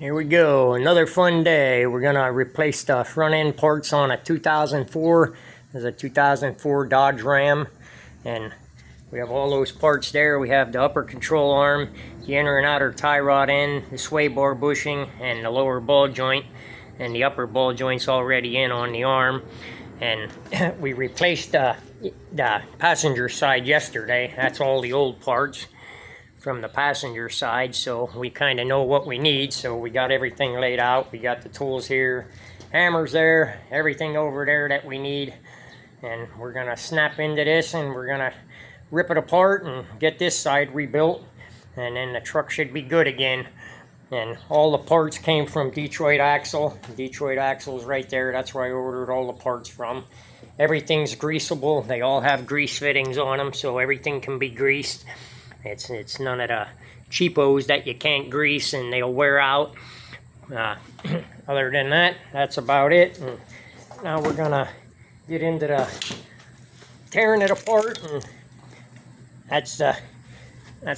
Here we go, another fun day. We're gonna replace the front end parts on a 2004. There's a 2004 Dodge Ram, and we have all those parts there. We have the upper control arm, the inner and outer tie rod end, the sway bar bushing, and the lower ball joint. And the upper ball joint's already in on the arm. And we replaced the passenger side yesterday. That's all the old parts from the passenger side, so we kind of know what we need. So we got everything laid out. We got the tools here, hammers there, everything over there that we need, and we're gonna snap into this and we're gonna rip it apart and get this side rebuilt, and then the truck should be good again. And all the parts came from Detroit Axle. Detroit Axle is right there. That's where I ordered all the parts from. Everything's greasable. They all have grease fittings on them, so everything can be greased. It's none of the cheapos that you can't grease and they'll wear out. Other than that, that's about it. And now we're gonna get into the tearing it apart, and that's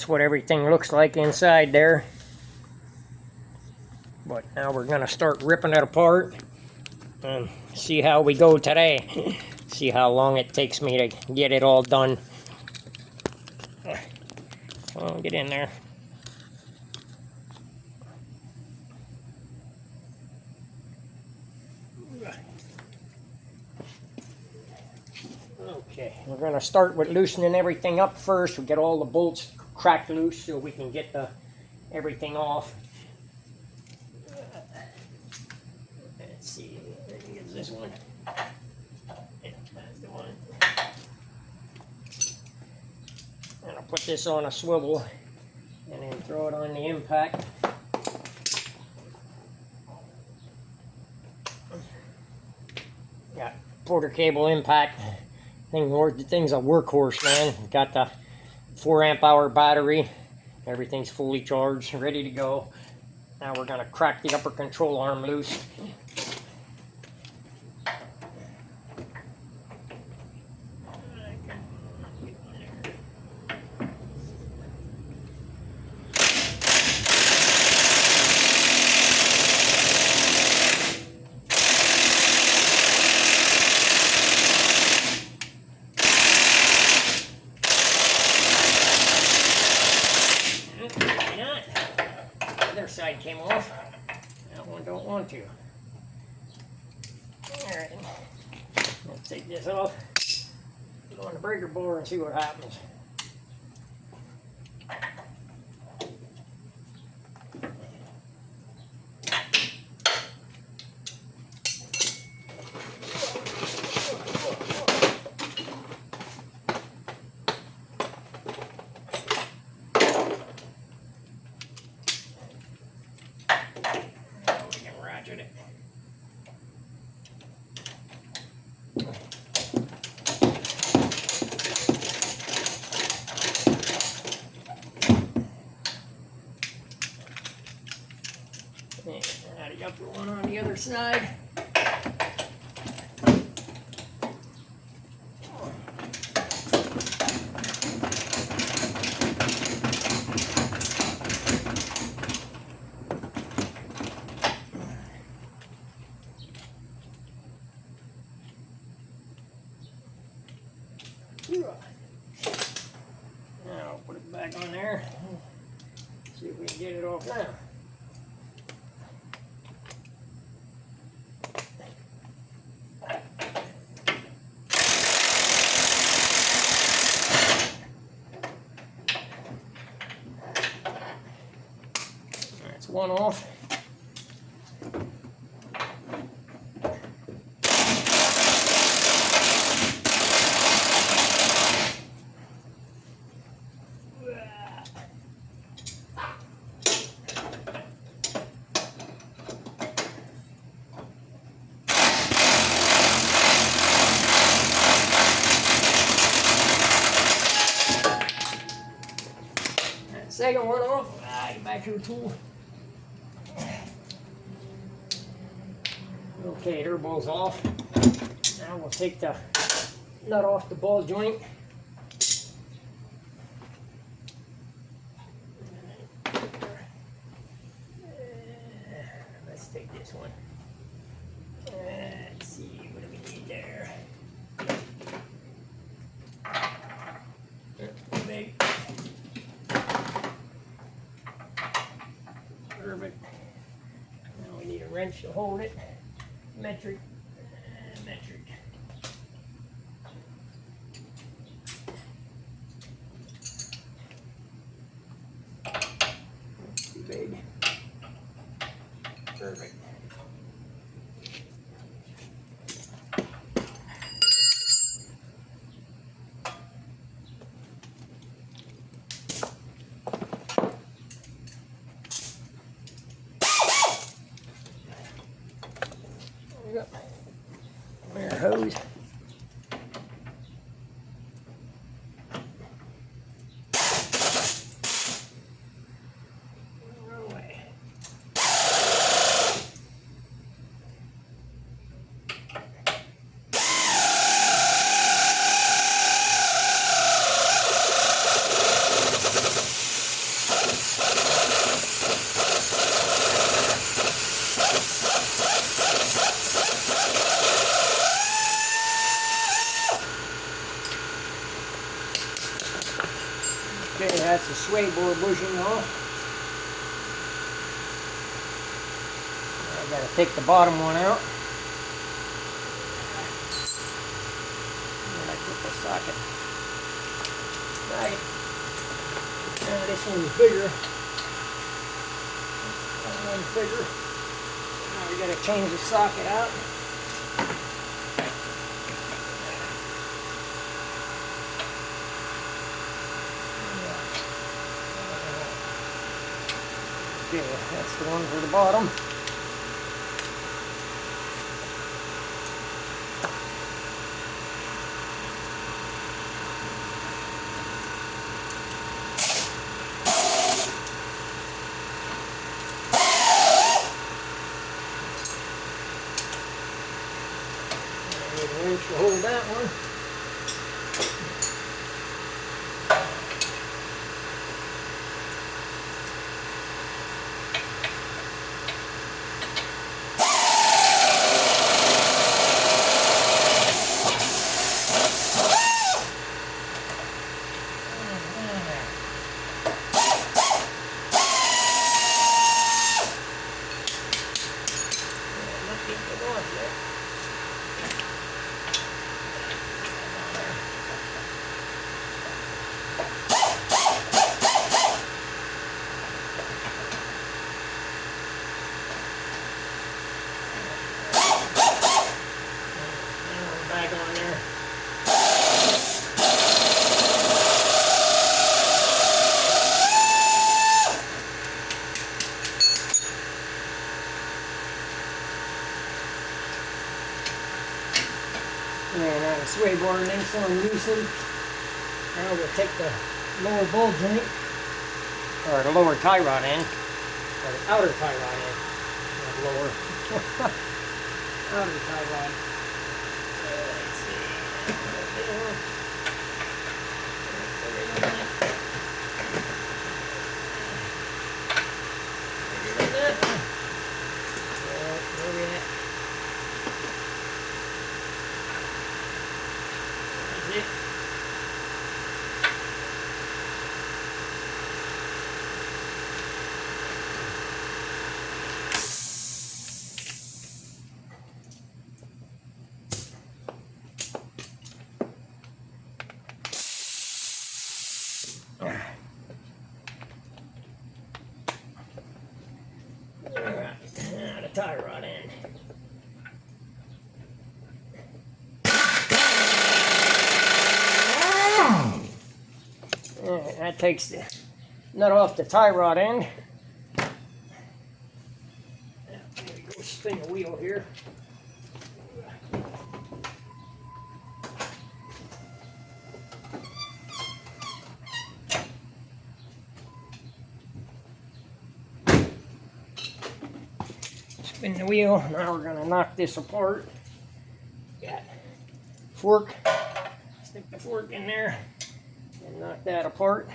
what everything looks like inside there. But now we're gonna start ripping it apart and see how we go today. See how long it takes me to get it all done. Well, get in there. Okay, we're going to start with loosening everything up first. We get all the bolts cracked loose so we can get everything off. Let's see, here's this one. Yeah, that's the one. And I'll put this on a swivel and then throw it on the impact. Got Porter cable impact. The thing's a workhorse, man. Got the 4 amp hour battery. Everything's fully charged, ready to go. Now we're gonna crack the upper control arm loose. Side came off. That one don't want to. Alright. Let's take this off. Go on the breaker blower and see what happens. Now the upper one on the other side. Now put it back on there. See if we can get it off now. That's one off. Second one off. Get back to the tool. Okay, air ball's off. Now we'll take the nut off the ball joint. take this one. Let's see, what do we need there? Big. Perfect. Now we need a wrench to hold it. Metric. Metric. Too big. Perfect. There, hose. Okay, that's the sway bore bushing off. I gotta take the bottom one out. And I put the socket. Right. Now this one's bigger. That one's bigger. Now we gotta change the socket out. Okay, that's the one for the bottom. I need a wrench to hold that one. Back on there. And now the sway bar links on loosened. Now we'll take the lower ball joint, or the lower tie rod end, or the outer tie rod end, not lower, outer tie rod. Let's see. Where we at? That's it. Alright, now the tie rod end. Alright, that takes the nut off the tie rod end. Now, let me go spin the wheel here. Spin the wheel. Now we're going to knock this apart. Got fork. Stick the fork in there and knock that apart.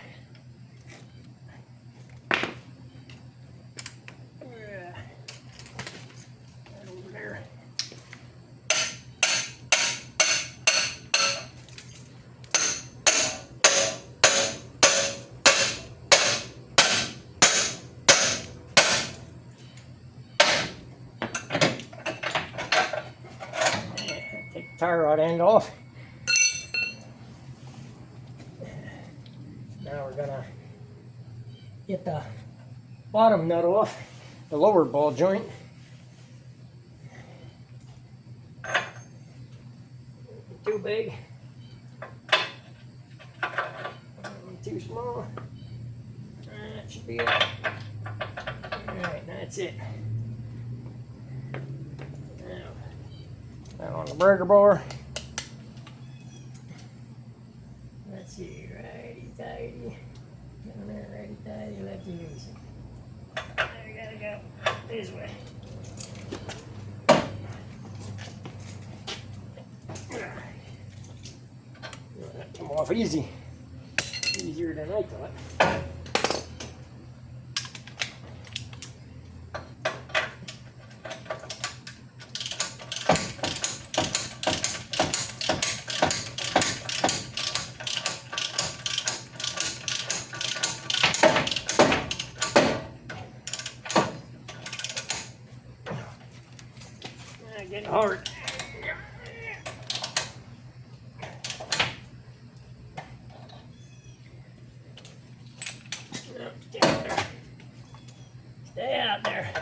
tie rod end off. Now we're gonna get the bottom nut off, the lower ball joint. Too big, too small. That should be it. Alright, that's it. Now on the burger bar. Let's see, righty tighty. Down there, righty tighty, lefty loosey. I gotta go this way. That came off easy. Easier than I thought. Getting hard. Stay out there. Stay out there.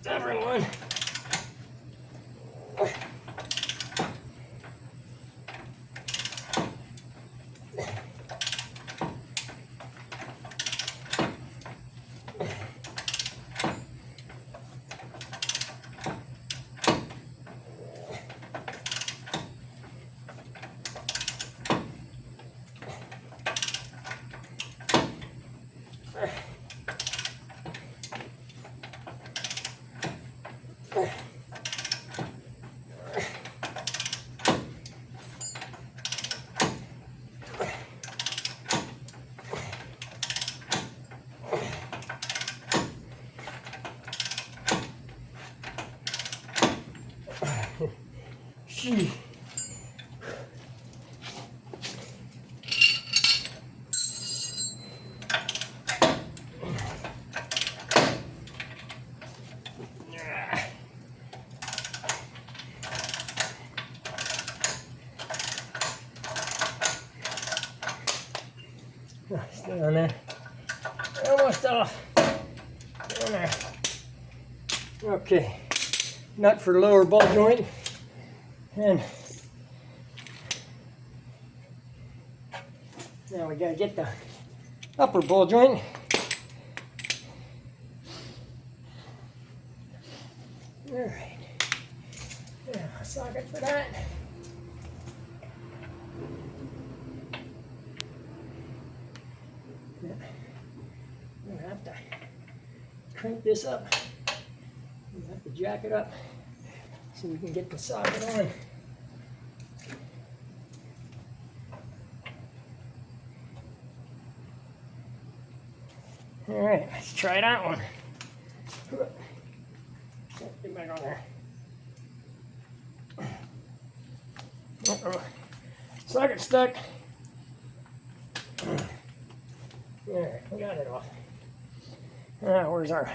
Everyone. Gee. Stay on there. Almost off. Down there. Okay. Nut for the lower ball joint. And now we gotta get the upper ball joint. All right. Yeah, a socket for that. I'm gonna have to crank this up. We have to jack it up so we can get the socket on. All right, let's try that one. Get back on there. Uh-oh. Socket stuck. Alright, we got it off. Where's our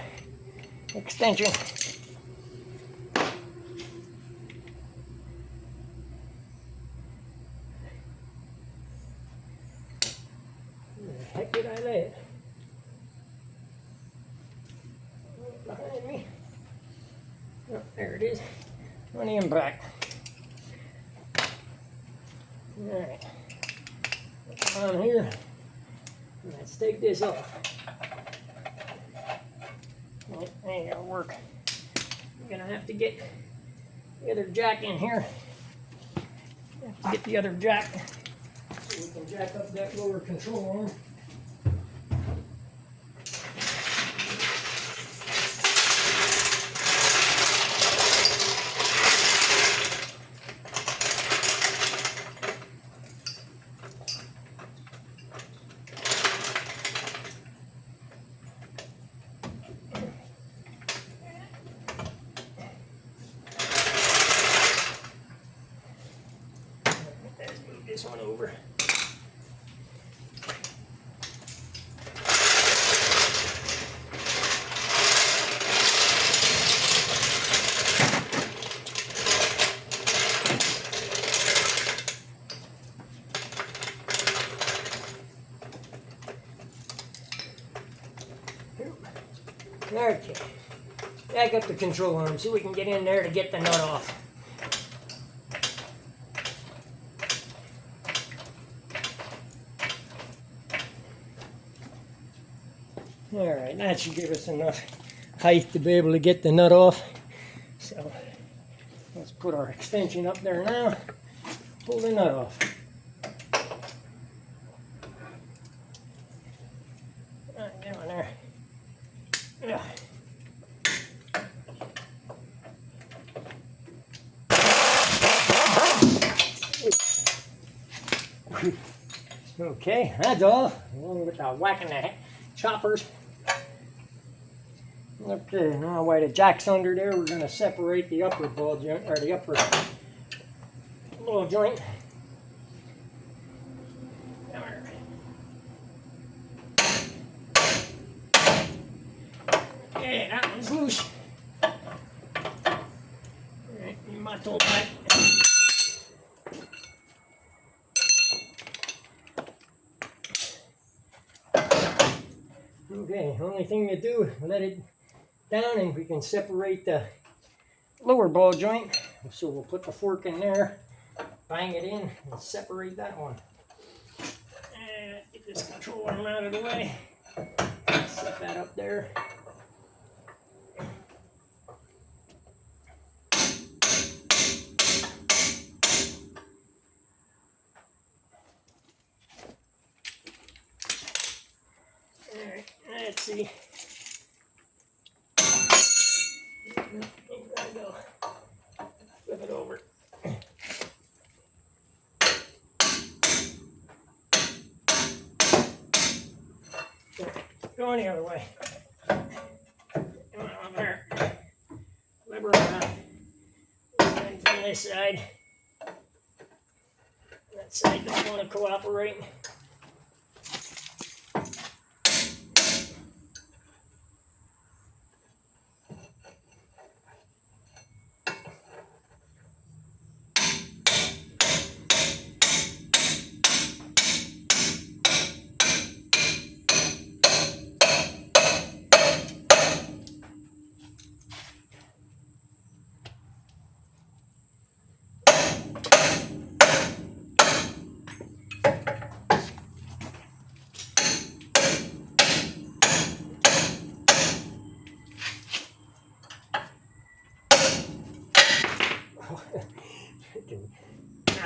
extension? Where the heck did I lay it? Behind me. Oh, there it is. On the impact. Alright. On here. Let's take this off. That ain't gonna work. I'm gonna have to get the other jack in here. Have to get the other jack so we can jack up that lower control arm. Let's move this one over. Okay, back up the control arm so we can get in there to get the nut off. Alright, that should give us enough height to be able to get the nut off. So, let's put our extension up there now, pull the nut off. Alright, get on there. Yeah. Okay, that's all. Along with the whacking the choppers. Okay, now while the jack's under there, we're going to separate the upper ball joint, or the upper ball joint. Okay, that one's loose. Alright, you might hold that. Okay, only thing to do, let it down and we can separate the lower ball joint. So we'll put the fork in there, bang it in, and separate that one. And get this control arm out of the way. Set that up there. Alright, let's see. There we go. Flip it over. Go the other way. Come on there. Lever around. And from this side. That side don't want to cooperate.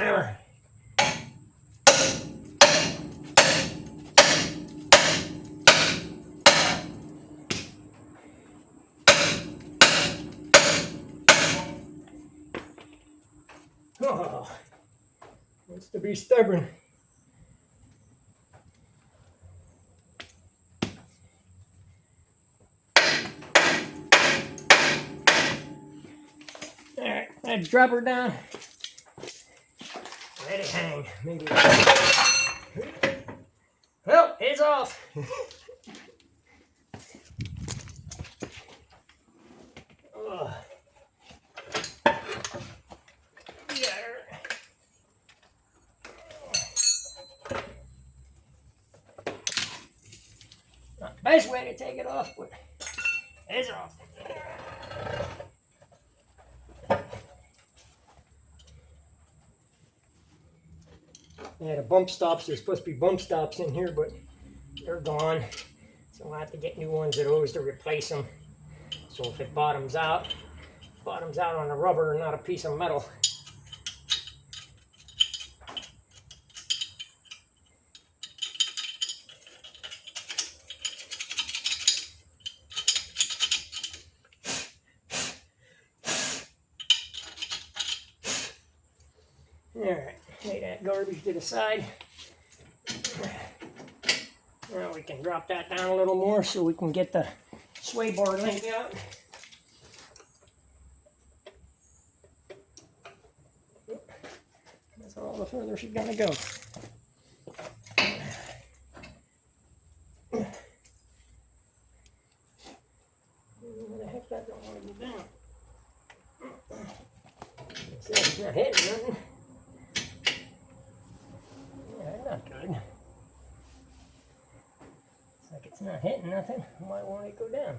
Hammer. Oh, wants to be stubborn. All right, I drop her down. Let it hang. Maybe. Well, it's off. Ugh. Not the best way to take it off, but it's off. Yeah, the bump stops, there's supposed to be bump stops in here, but they're gone. So I'll have to get new ones of those to replace them. So if it bottoms out on the rubber and not a piece of metal. Alright, lay that garbage to the side. Now we can drop that down a little more so we can get the sway bar link out. That's all the further she's gonna go. Where the heck that don't want to go down? It's not hitting nothing. Yeah, not good. It's like it's not hitting nothing. I might want it to go down.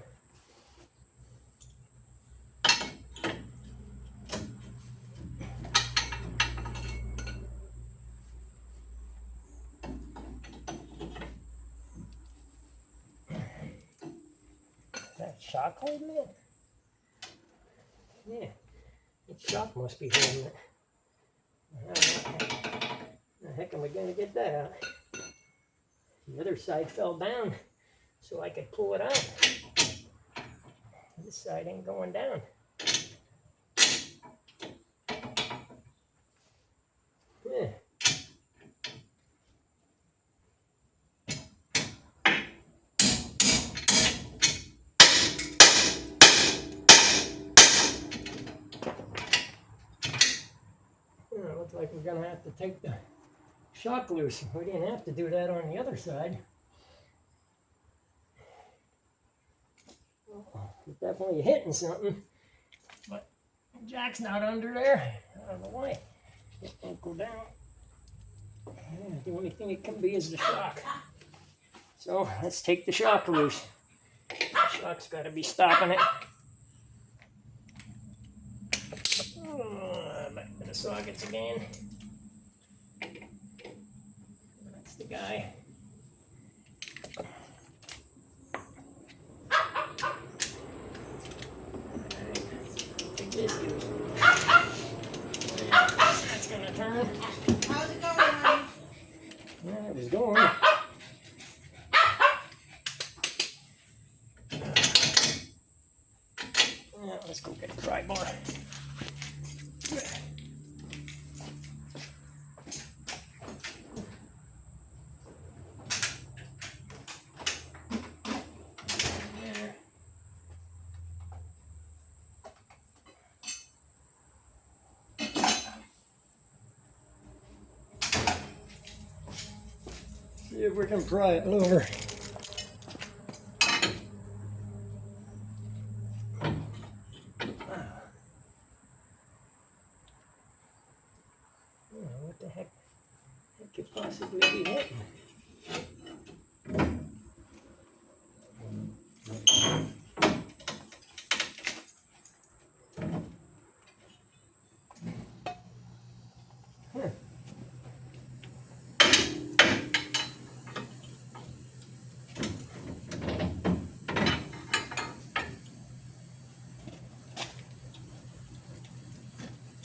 Is that shock holding it? Yeah, the shock must be holding it. How the heck am I going to get that out? The other side fell down so I could pull it out. This side ain't going down. Yeah. It looks like we're going to have to take the shock loose. We didn't have to do that on the other side. It's definitely hitting something, but jack's not under there. I don't know why. It won't go down. Yeah, the only thing it can be is the shock. So let's take the shock loose. The shock's got to be stopping it. Back to the sockets again. That's the guy. This goes. That's gonna turn. How's it going, honey? Yeah, it was going. Yeah, let's go get a pry bar. See if we can pry it lower. What the heck could possibly be hitting?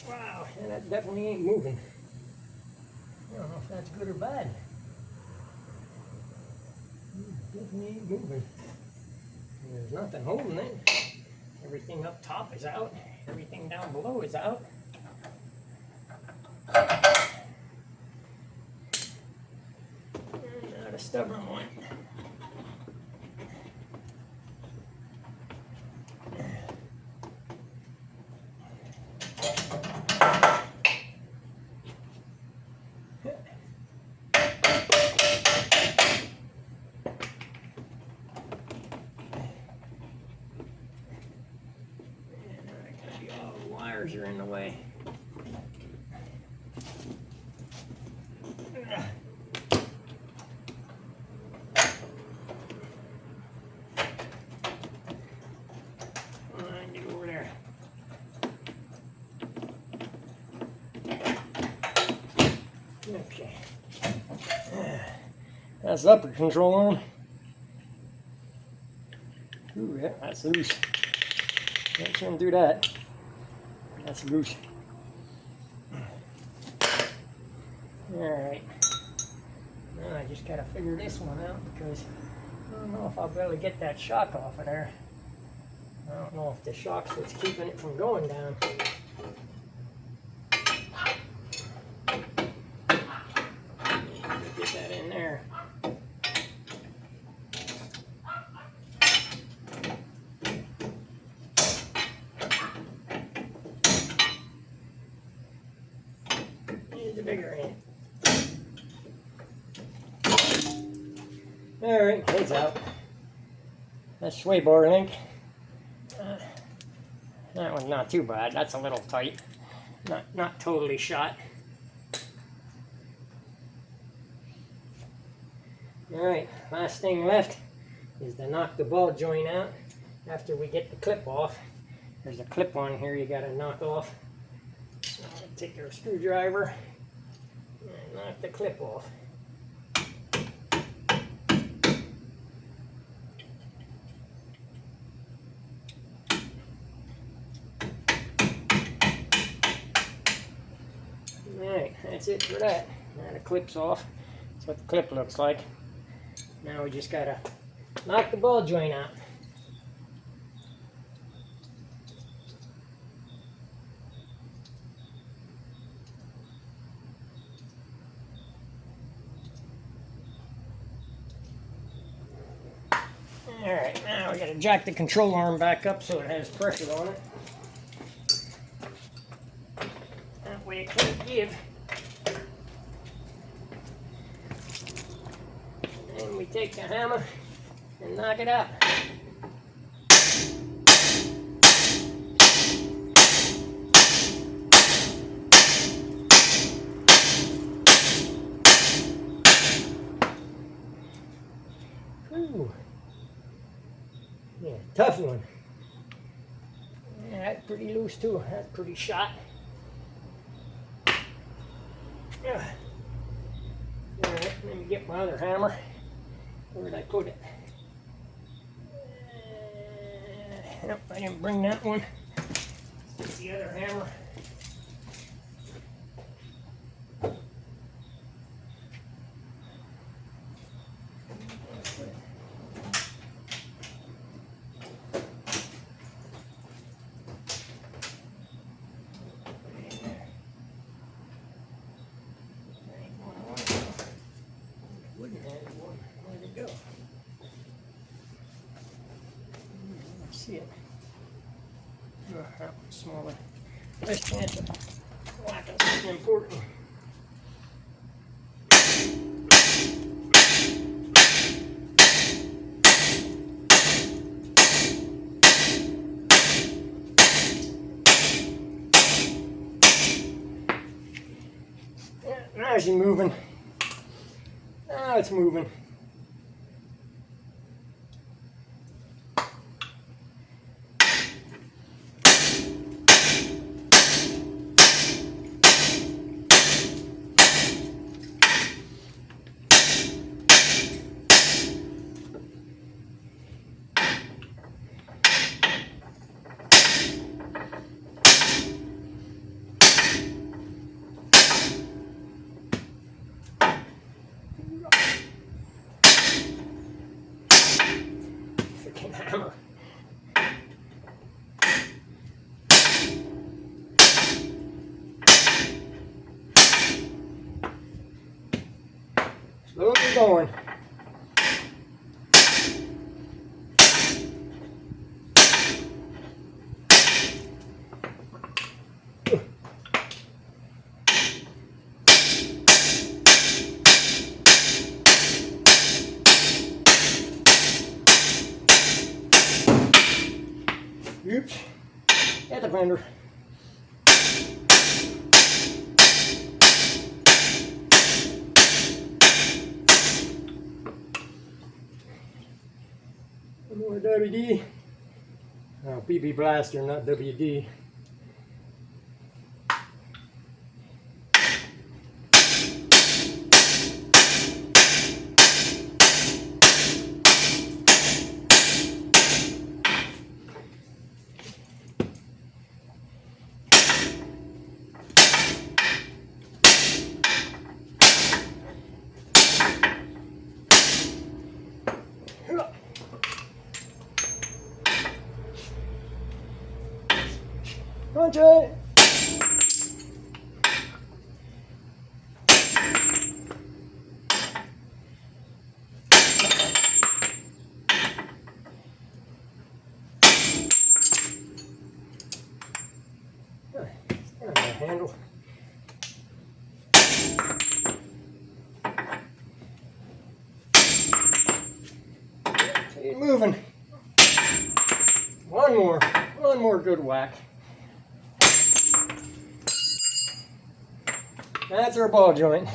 Wow, and that definitely ain't moving. I don't know if that's good or bad. Definitely ain't moving. There's nothing holding it. Everything up top is out. Everything down below is out. And not a stubborn one. wires are in the way. Get over there. Okay. That's the upper control arm. Ooh, yeah, that's loose. Shouldn't do that. That's loose. Alright. Now I just gotta figure this one out because I don't know if I'll be able to get that shock off of there. I don't know if the shock's what's keeping it from going down. Get that in there. Here's the bigger end. Alright, heads out. That's sway bar link. That one's not too bad. That's a little tight. Not totally shot. Alright, last thing left is to knock the ball joint out after we get the clip off. There's a clip on here you gotta knock off. So I'll take your screwdriver and knock the clip off. Alright, that's it for that. Now the clip's off. That's what the clip looks like. Now we just gotta knock the ball joint out. Alright, now we gotta jack the control arm back up so it has pressure on it. That way it can't give. And we take the hammer and knock it out. Whew. Yeah, tough one. Yeah, that's pretty loose too. That's pretty shot. Yeah. Alright, let me get my other hammer. Where did I put it? Nope, I didn't bring that one. Get the other hammer. Where'd it go? Let's see it. Oh, that one's smaller. Less chance of whacking something important. Yeah, now she's moving. Now it's moving. Freaking hammer. Slowly going. Oops. At the fender. More WD. Oh, BB Blaster, not WD. Punch it! Stand on the handle. Keep moving. One more good whack. That's our ball joint.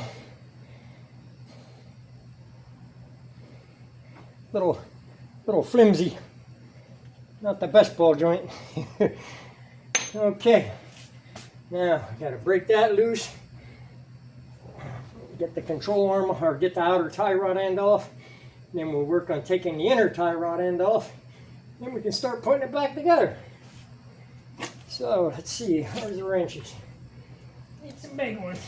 Little flimsy. Not the best ball joint. Okay. Now, gotta break that loose. Get the control arm, or get the outer tie rod end off. Then we'll work on taking the inner tie rod end off. Then we can start putting it back together. So, let's see, where's the wrenches? Need some big ones.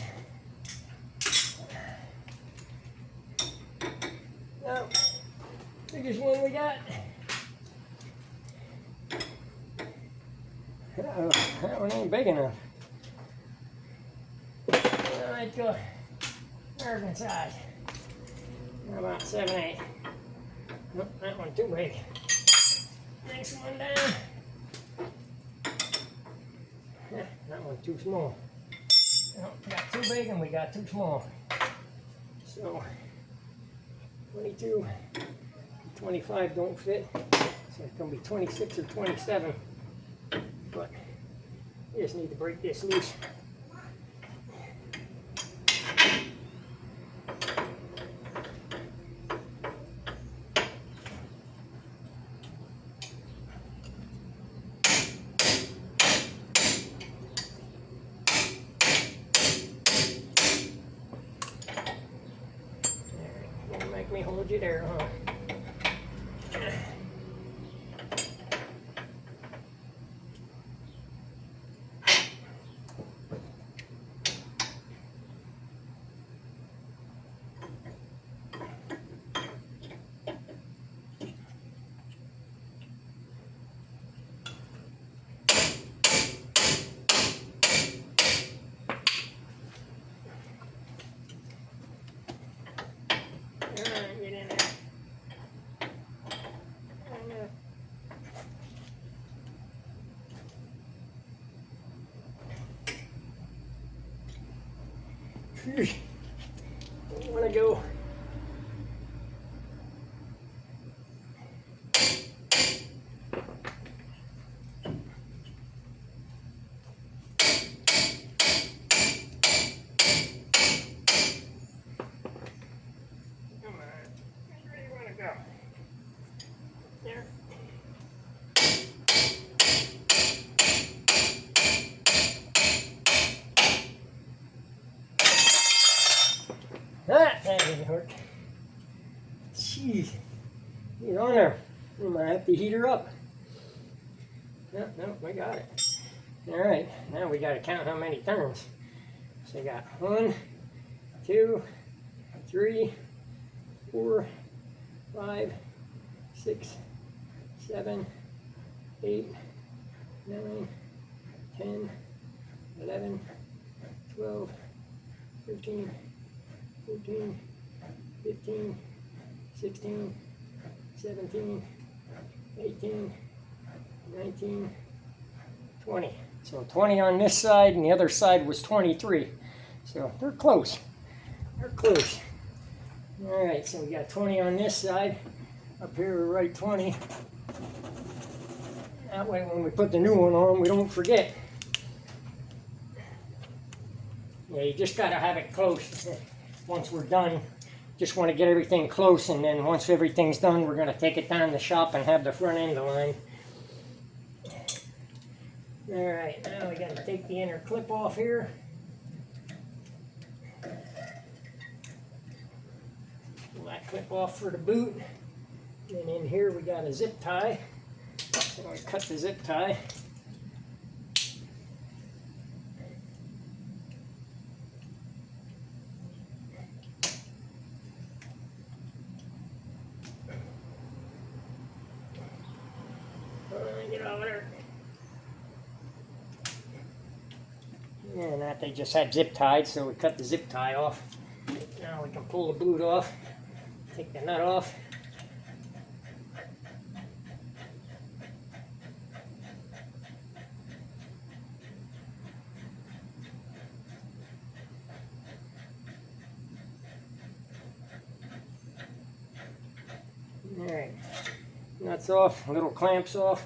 Now, biggest one we got. That one ain't big enough. I might go American size. How about 7/8? Nope, that one too big. Next one down. That one too small. Nope, we got too big and we got too small. So 22, 25 don't fit. So it's gonna be 26 or 27. But you just need to break this loose. Make me hold you there, huh? Get in there. Don't want to go. That didn't work. Jeez. He's on there. We might have to heat her up. No, we got it. Alright, now we gotta count how many turns. So we got 1, 2, 3, 4, 5, 6, 7, 8, 9, 10, 11, 12, 13, 14, 15, 16, 17, 18, 19, 20. So 20 on this side, and the other side was 23. So they're close. They're close. All right, so we got 20 on this side. Up here we write 20. That way when we put the new one on, we don't forget. Yeah, you just gotta have it close. Once we're done, just want to get everything close, and then once everything's done, we're going to take it down to the shop and have the front end aligned. Alright, now we got to take the inner clip off here. Pull that clip off for the boot. And in here we got a zip tie. So we cut the zip tie. Get over there. And that they just had zip tied, so we cut the zip tie off. Now we can pull the boot off, take the nut off. Alright, nuts off, little clamps off.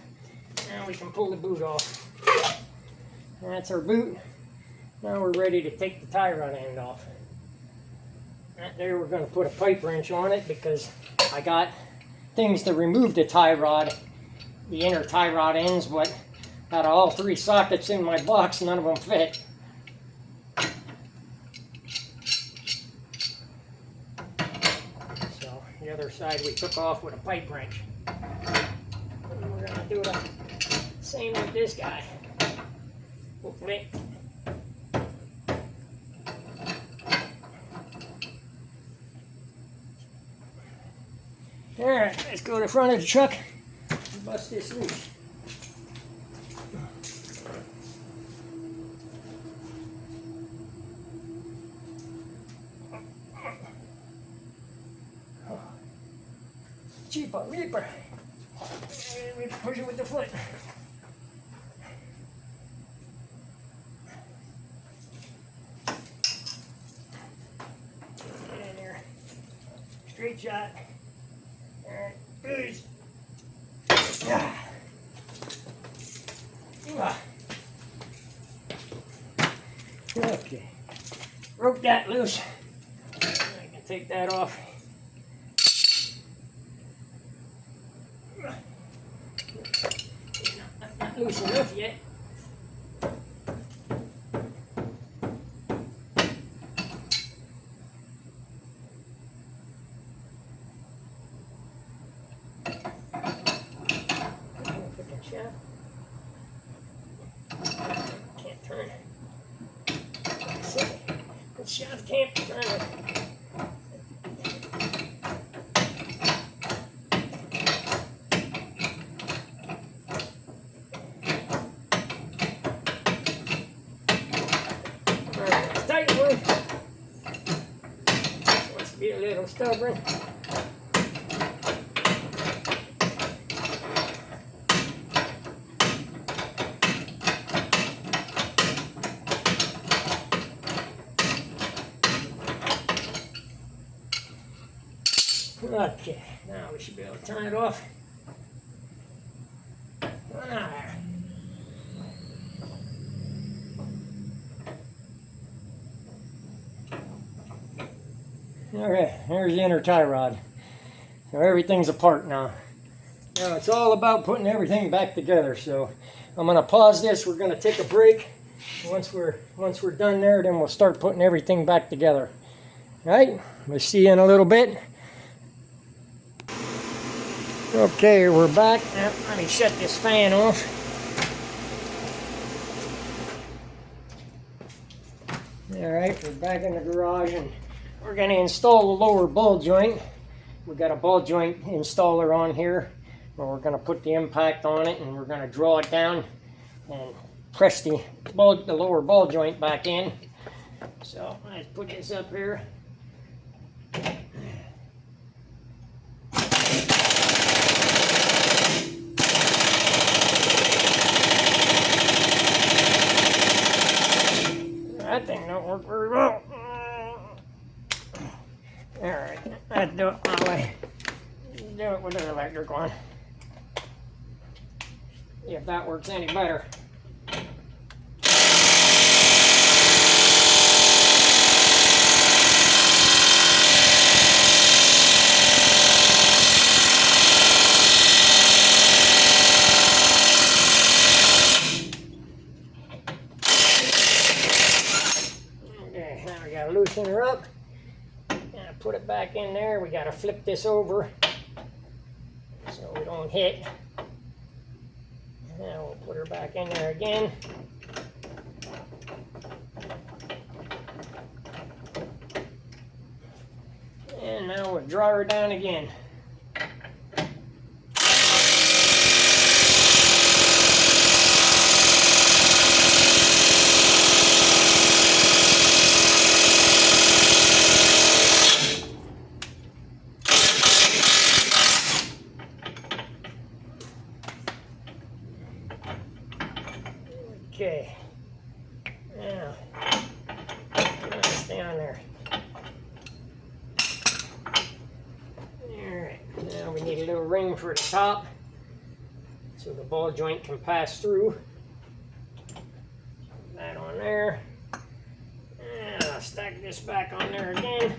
Now we can pull the boot off. And that's our boot. Now we're ready to take the tie rod end off. Right there, we're going to put a pipe wrench on it because I got things to remove the tie rod, the inner tie rod ends, but out of all 3 sockets in my box, none of them fit. So the other side we took off with a pipe wrench. And we're going to do the same with this guy. Hopefully. Alright, let's go to the front of the truck and bust this loose. Cheaper, reaper. And we push it with the foot. Get in there. Straight shot. Alright, please. Okay. Broke that loose. I can take that off. Not loose enough yet. Can't turn. The shaft can't turn. Tight one. Wants to be a little stubborn. Okay, now we should be able to turn it off. There. Alright, there's the inner tie rod. So everything's apart now. Now it's all about putting everything back together. So I'm going to pause this. We're going to take a break. Once we're done there, then we'll start putting everything back together. Alright, we'll see you in a little bit. Okay, we're back. Now, let me shut this fan off. Alright, we're back in the garage and we're going to install the lower ball joint. We've got a ball joint installer on here where we're going to put the impact on it and we're going to draw it down and press the lower ball joint back in. So let's put this up here. That thing don't work very well. Alright, let's do it my way. Do it with the electric one. See if that works any better. tighten her up. And put it back in there. We got to flip this over so we don't hit. Now we'll put her back in there again. And now we'll draw her down again. Okay. Now, stay on there. Alright, now we need a little ring for the top so the ball joint can pass through. Put that on there. And I'll stack this back on there again.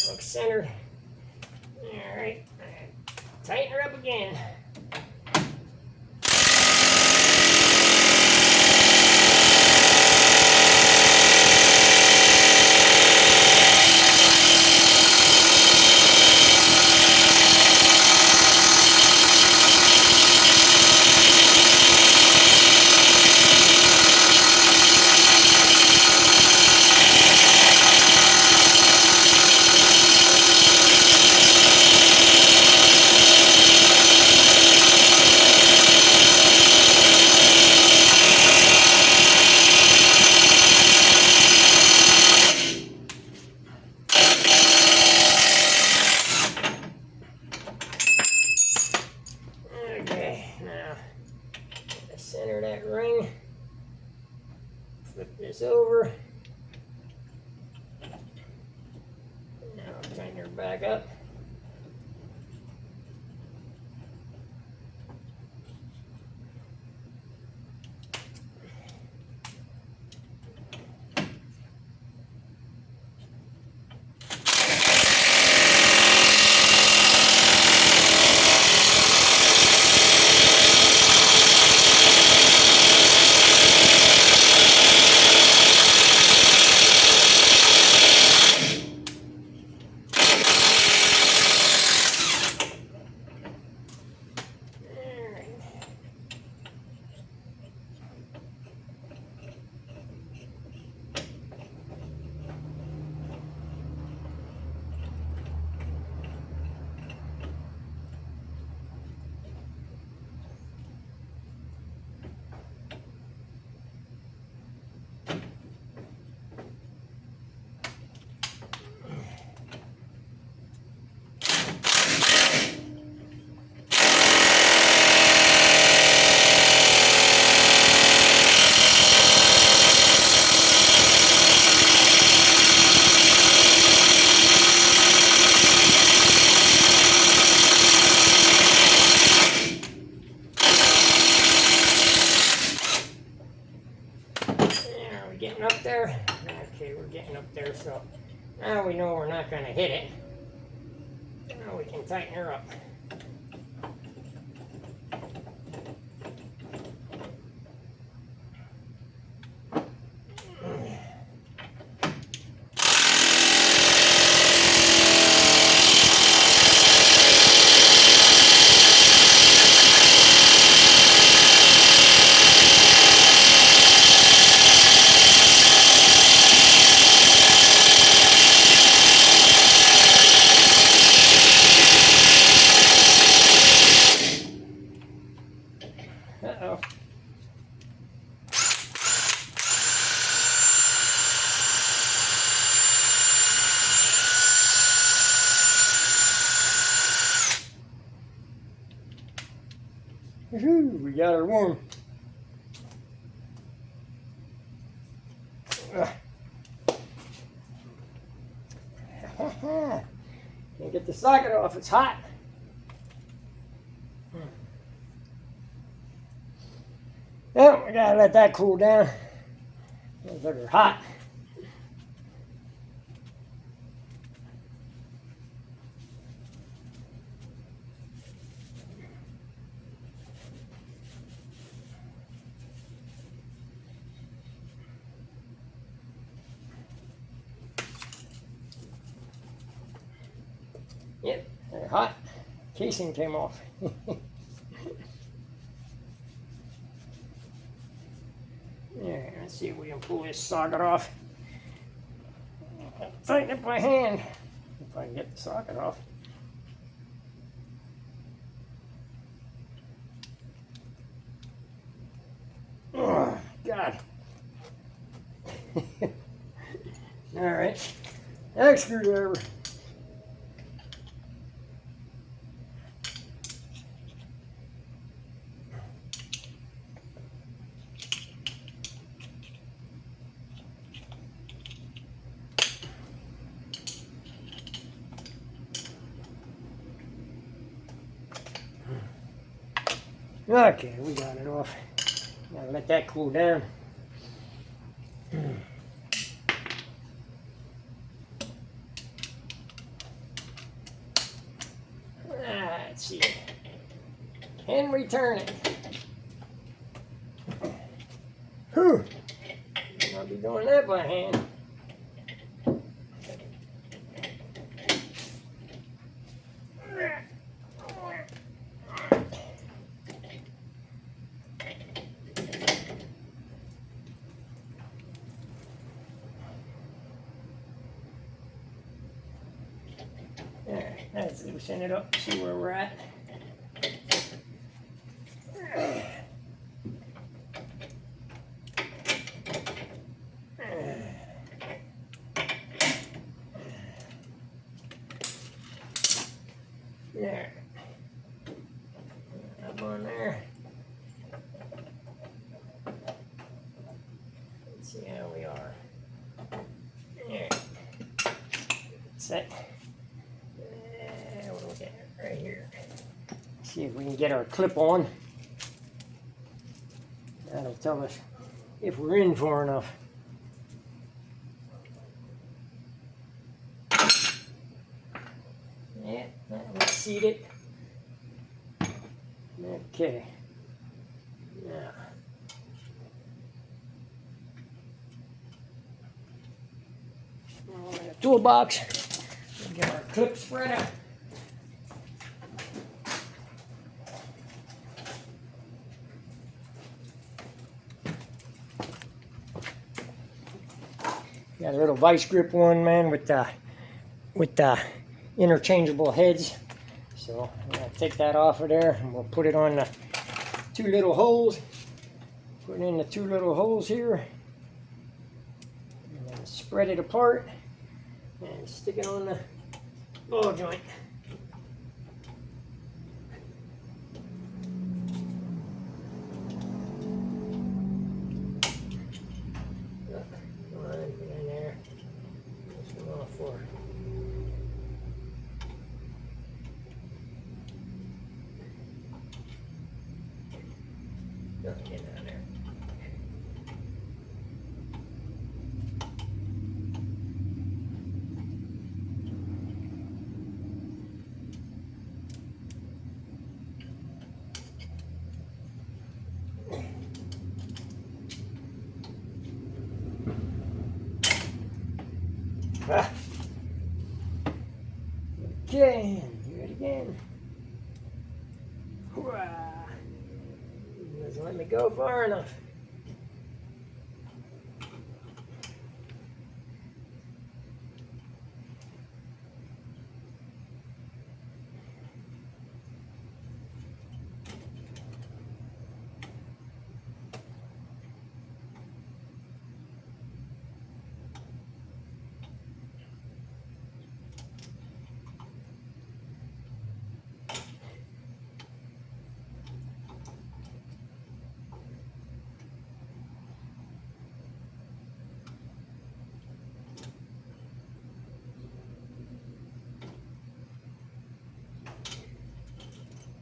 Looks centered. Alright. Tighten her up again. Okay, now center that ring. Flip this over. Now tighten her back up. Getting up there? Okay, we're getting up there, so now we know we're not going to hit it. Now we can tighten her up. Uh-oh. Woohoo, we got her one. Can't get the socket off, it's hot. Oh, we gotta let that cool down. Those are hot. Yep, they're hot. Casing came off. Yeah, let's see if we can pull this socket off. Tighten it by hand. If I can get the socket off. Oh, God. All right. Next screwdriver. Okay, we got it off. Gotta let that cool down. Let's see. Can we turn it? Whew. I'll be doing that by hand. Let's loosen it up, see where we're at. There. Up on there. Let's see how we are. There. Set. We'll look at it right here. See if we can get our clip on. That'll tell us if we're in far enough. Yeah, that will seat it. Okay. Now. In the toolbox. We'll get our clip spreader. Got a little vice grip one, man, with the interchangeable heads. So I'm gonna take that off of there, and we'll put it on the two little holes. Put it in the two little holes here, and then spread it apart, and stick it on the ball joint. Get out there. Ah. Okay, do it again. Hooah. Doesn't let me go far enough.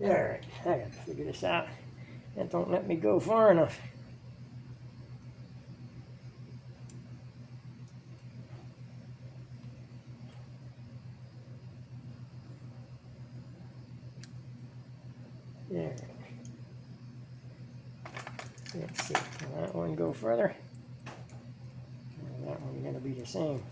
Alright, I gotta figure this out. That don't let me go far enough. There. Let's see. Will that one go further? Or that one's gonna be the same.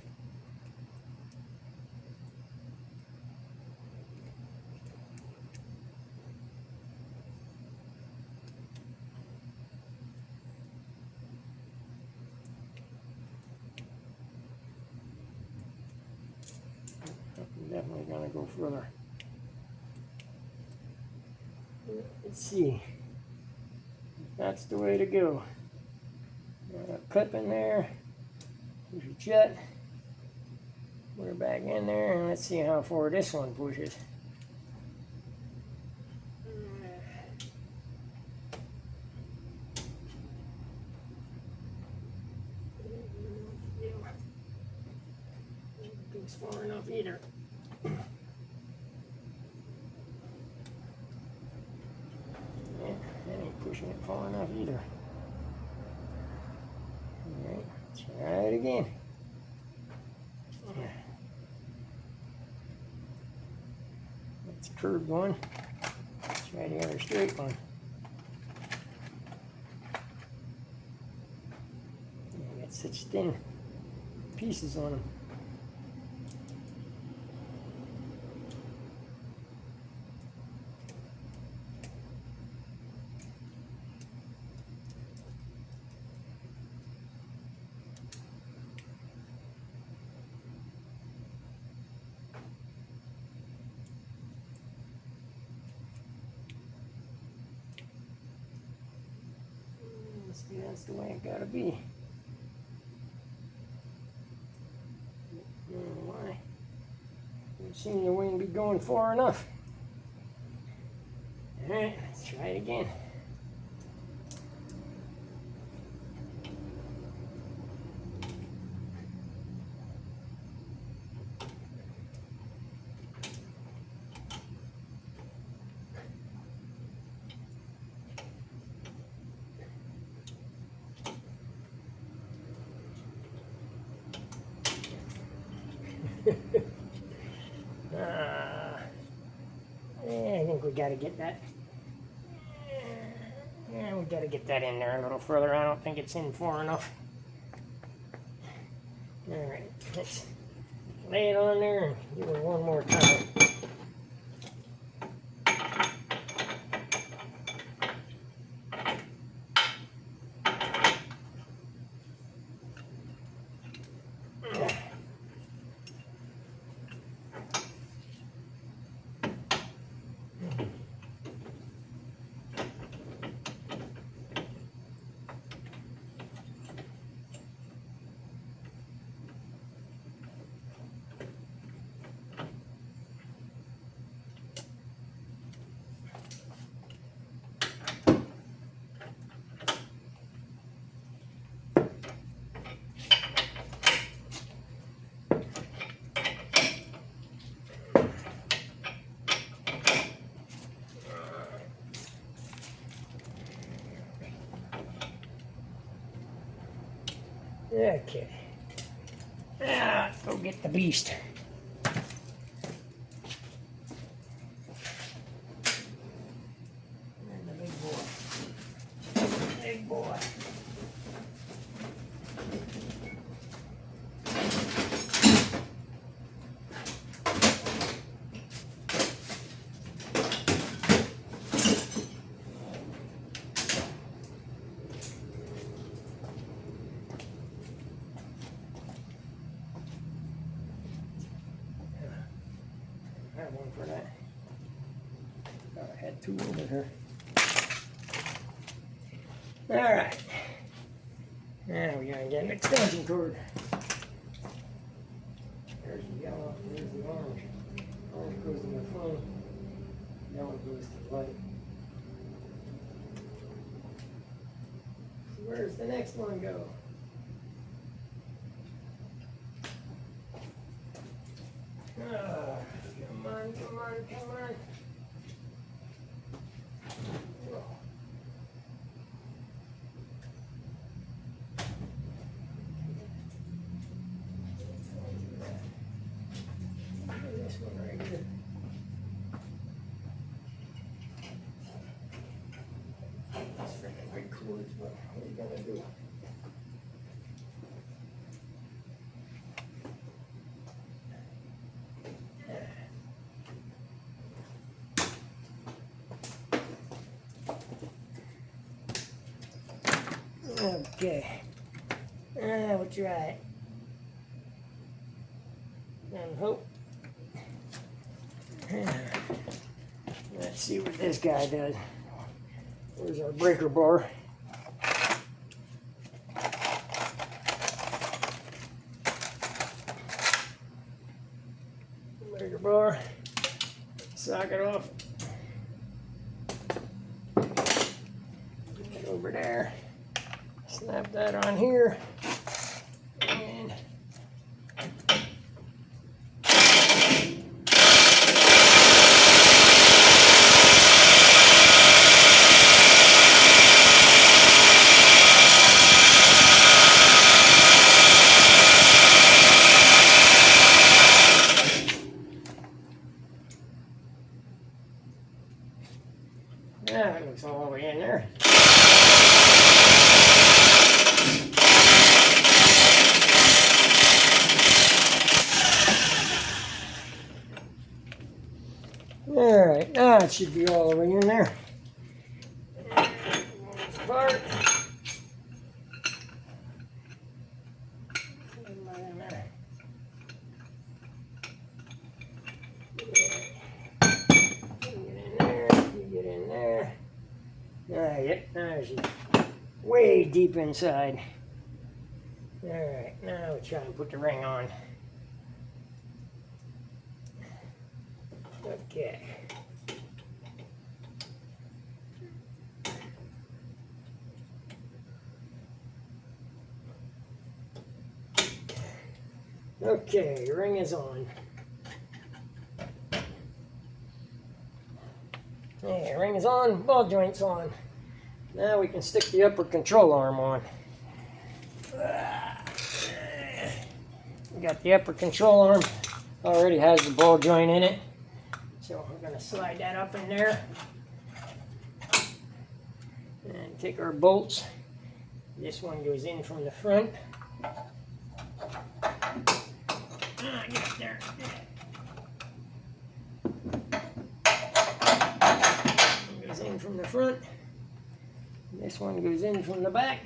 Definitely gonna go further. Let's see. That's the way to go. Got a clip in there. Push it shut. Put her back in there, and let's see how far this one pushes. It's far enough either. Yeah, that ain't pushing it far enough either. Alright, let's try it again. That's a curved one. Let's try the other straight one. They got such thin pieces on them. See, that's the way it gotta be. I don't know why. Don't seem the way to be going far enough. Alright, let's try it again. Yeah, I think we gotta get that. Yeah, we gotta get that in there a little further. I don't think it's in far enough. Alright, let's lay it on there and give it one more time. Okay. Go get the beast. And the big boy. Big boy. I have one for that. Thought I had two over here. Alright. Now we gotta get an extension cord. There's the yellow, there's the orange. Orange goes to the phone. Yellow goes to the light. So where's the next one go? Come on, come on, come on. woods, but what are you gonna do? Okay. We'll try it. And hope. Let's see what this guy does. Where's our breaker bar? Breaker bar. Socket off. Get over there. Snap that on here. And yeah, it looks all the way in there. Alright, now it should be all the way in there. Apart. Get in there. Yep, now she's way deep inside. Alright, now we'll try and put the ring on. Okay. Okay, ring is on. Okay, ring is on, ball joint's on. Now we can stick the upper control arm on. We got the upper control arm, already has the ball joint in it. So we're going to slide that up in there. And take our bolts. This one goes in from the front. Get up there. One goes in from the front. This one goes in from the back.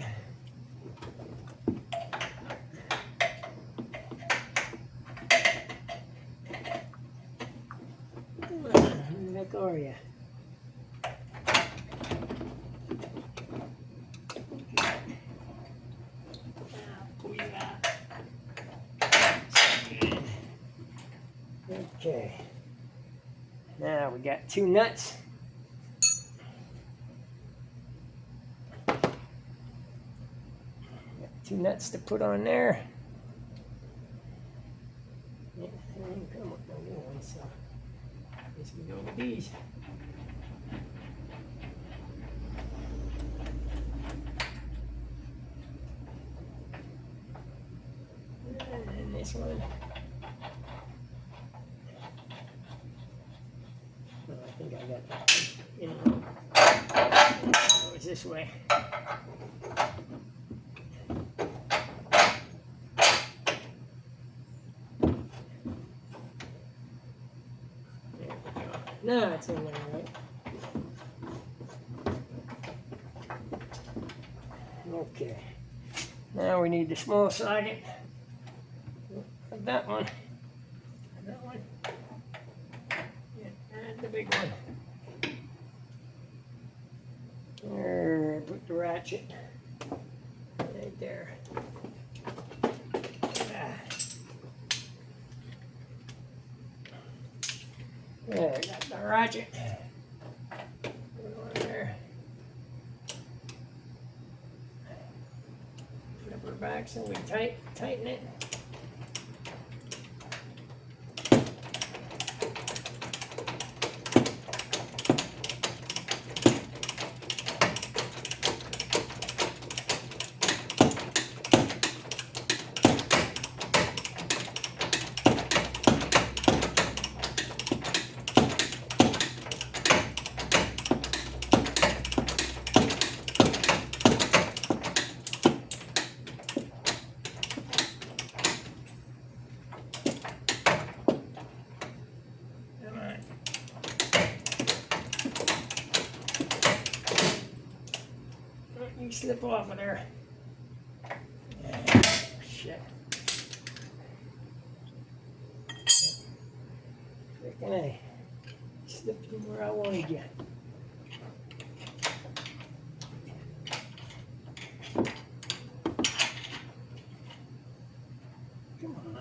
Where are you? Pull you out. Okay. Now we got two nuts. Got two nuts to put on there. Yeah, they didn't come with no new ones, so I guess we go with these. And this one. Oh, I think I got that in wrong. Oh, it's this way. No, it's in there, right? Okay. Now we need the small socket. That one. That one. Yeah, and the big one. There, put the ratchet right there. There, got the ratchet. Put it on there. Flip her back so we tighten it. You slip off of there. Shit. Frickin' A. Slipped from where I wanted you. Come on.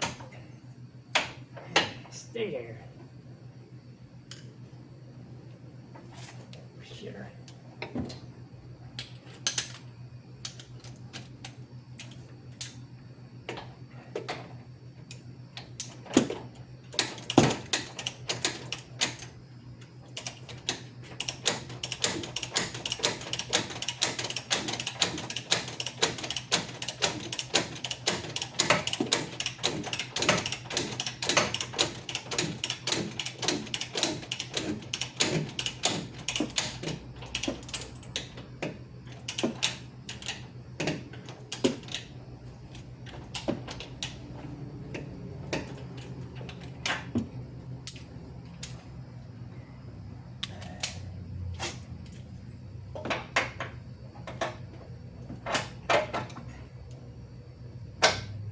Stay there. Shitter.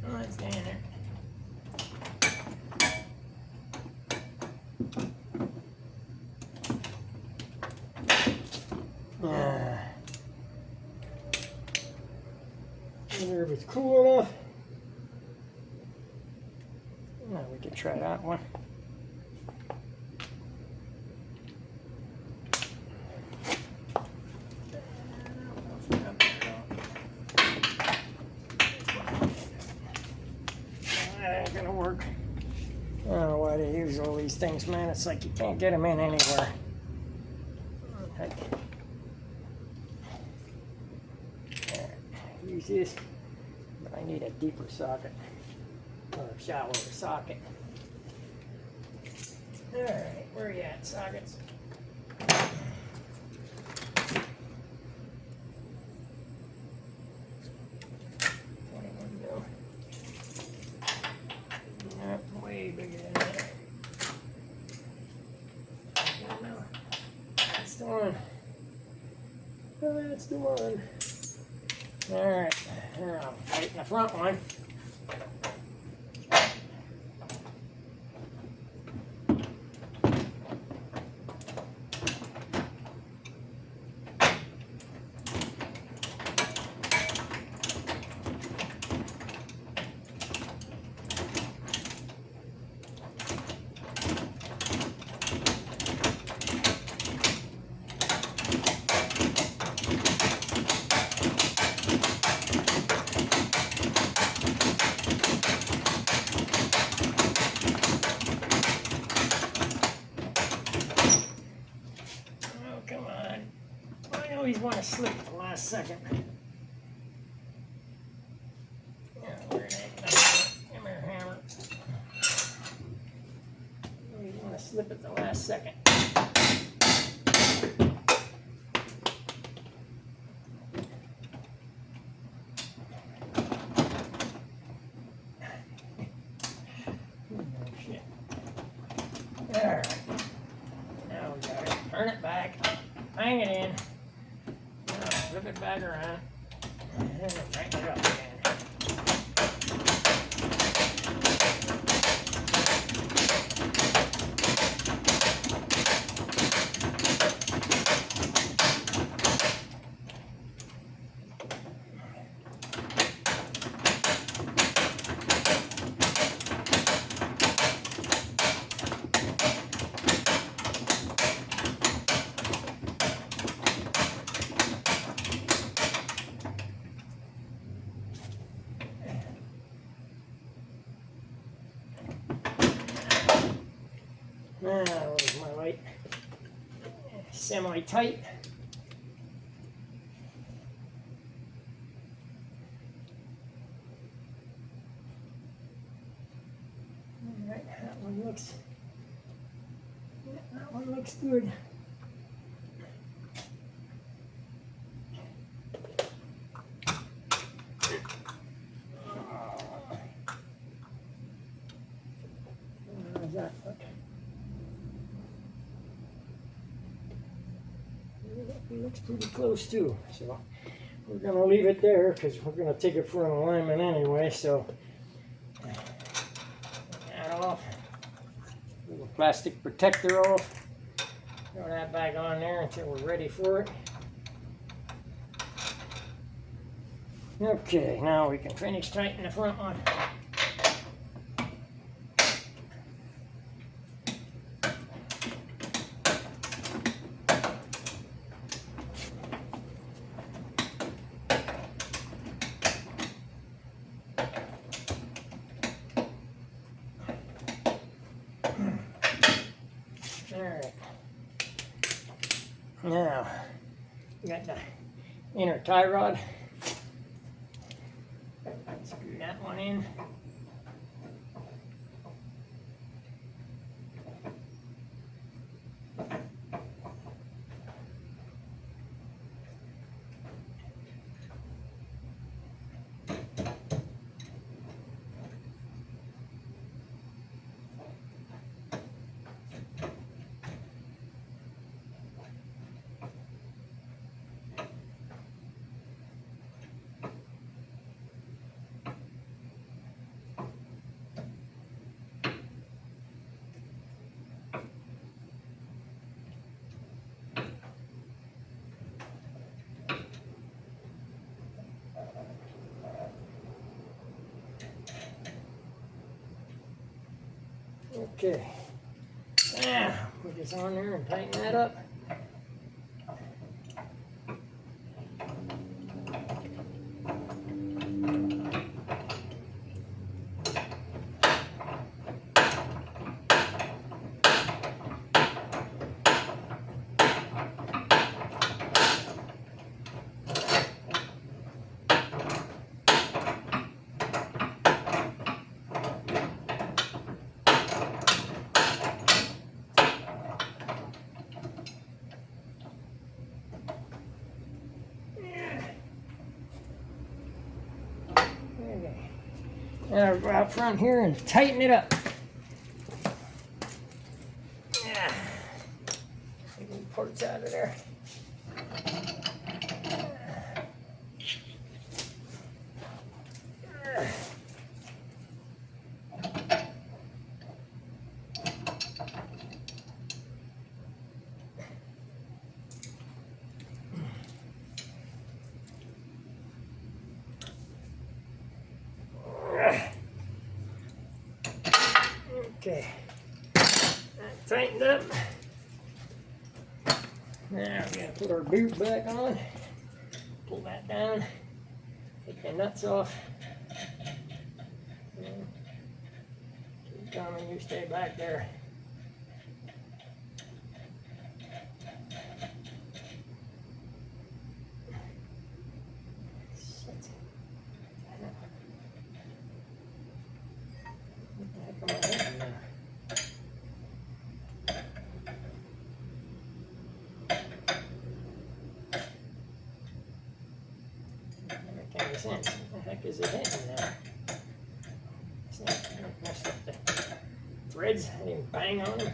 Oh, it's down there. Wonder if it's cool enough. No, we could try that one. That ain't gonna work. I don't know why they use all these things, man. It's like you can't get them in anywhere. Heck. Use this, but I need a deeper socket or a shallower socket. All right, where are you at, sockets? Not way bigger than that. No, that's the one. Oh, that's the one. All right, here I'll tighten the front one. Oh, come on. I always want to slip at the last second. Yeah, where it ain't. Come here, hammer. I always want to slip at the last second. Oh, shit. Alright. Now we got it. Turn it back. Hang it in. Now flip it back around. And tighten it up again. Now, where's my light? Semi-tight. Alright, that one looks good. How's that look? It looks pretty close too. So we're gonna leave it there because we're gonna take it for an alignment anyway, so. That off. Little plastic protector off. Throw that back on there until we're ready for it. Okay, now we can finish tightening the front one. Alright. Now, we got the inner tie rod. Screw that one in. Okay. Now, put this on there and tighten that up. Now go out front here and tighten it up. Yeah. Take the parts out of there. Okay, that tightened up. Now we gotta put our boot back on. Pull that down. Take the nuts off. Keep coming, you stay back there. What the heck is it hitting now? It's not messed up the threads. I didn't bang on them.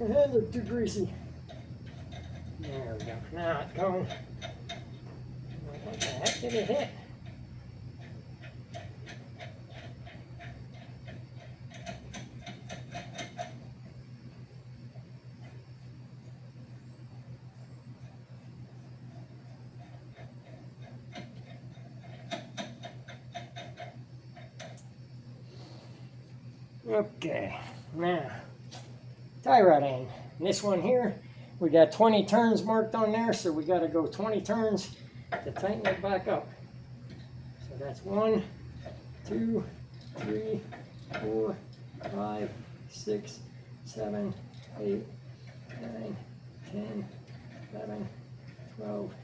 They look too greasy. There we go. Now it's going. What the heck did it hit? Okay, now, tie rod end. This one here, we got 20 turns marked on there, so we got to go 20 turns to tighten it back up. So that's 1, 2, 3, 4, 5, 6, 7, 8, 9, 10, 11, 12,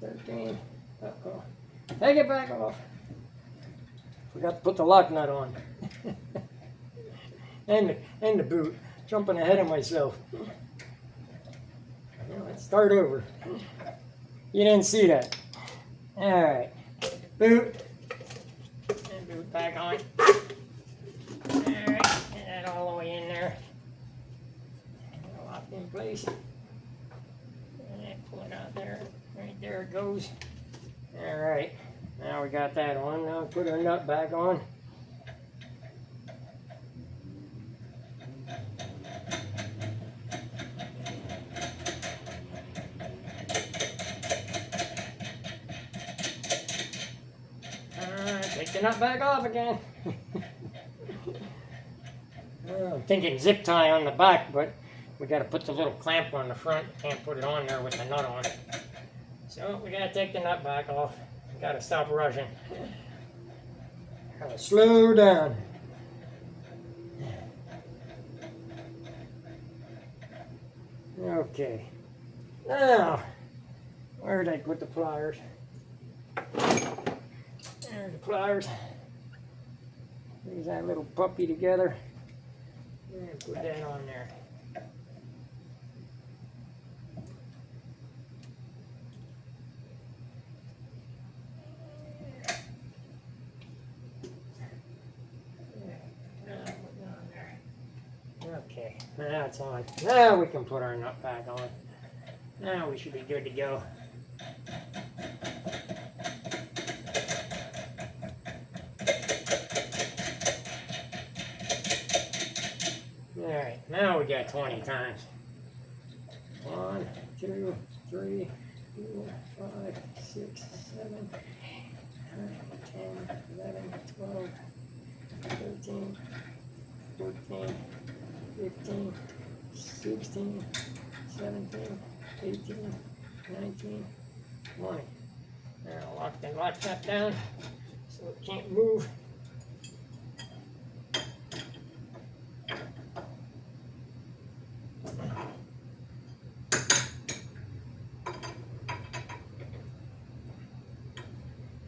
13. Uh-oh. Take it back off. Forgot to put the lock nut on. and the boot. Jumping ahead of myself. Now let's start over. You didn't see that. Alright. Boot. And boot back on. Alright. Get that all the way in there. locked in place. And pull it out there. Right there it goes. Alright, now we got that on. Now put our nut back on. Take the nut back off again. I'm thinking zip tie on the back, but we got to put the little clamp on the front. Can't put it on there with the nut on it. So we got to take the nut back off. Got to stop rushing. Gotta slow down. Okay. Now, where did I put the pliers? There's the pliers. Use that little puppy together. And put that on there. Okay, now it's on. Now we can put our nut back on. Now we should be good to go. Alright, now we got 20 times. 1, 2, 3, 4, 5, 6, 7, 10, 11, 12, 13, 14, 15, 16, 17, 18, 19, 20. Now lock that down so it can't move.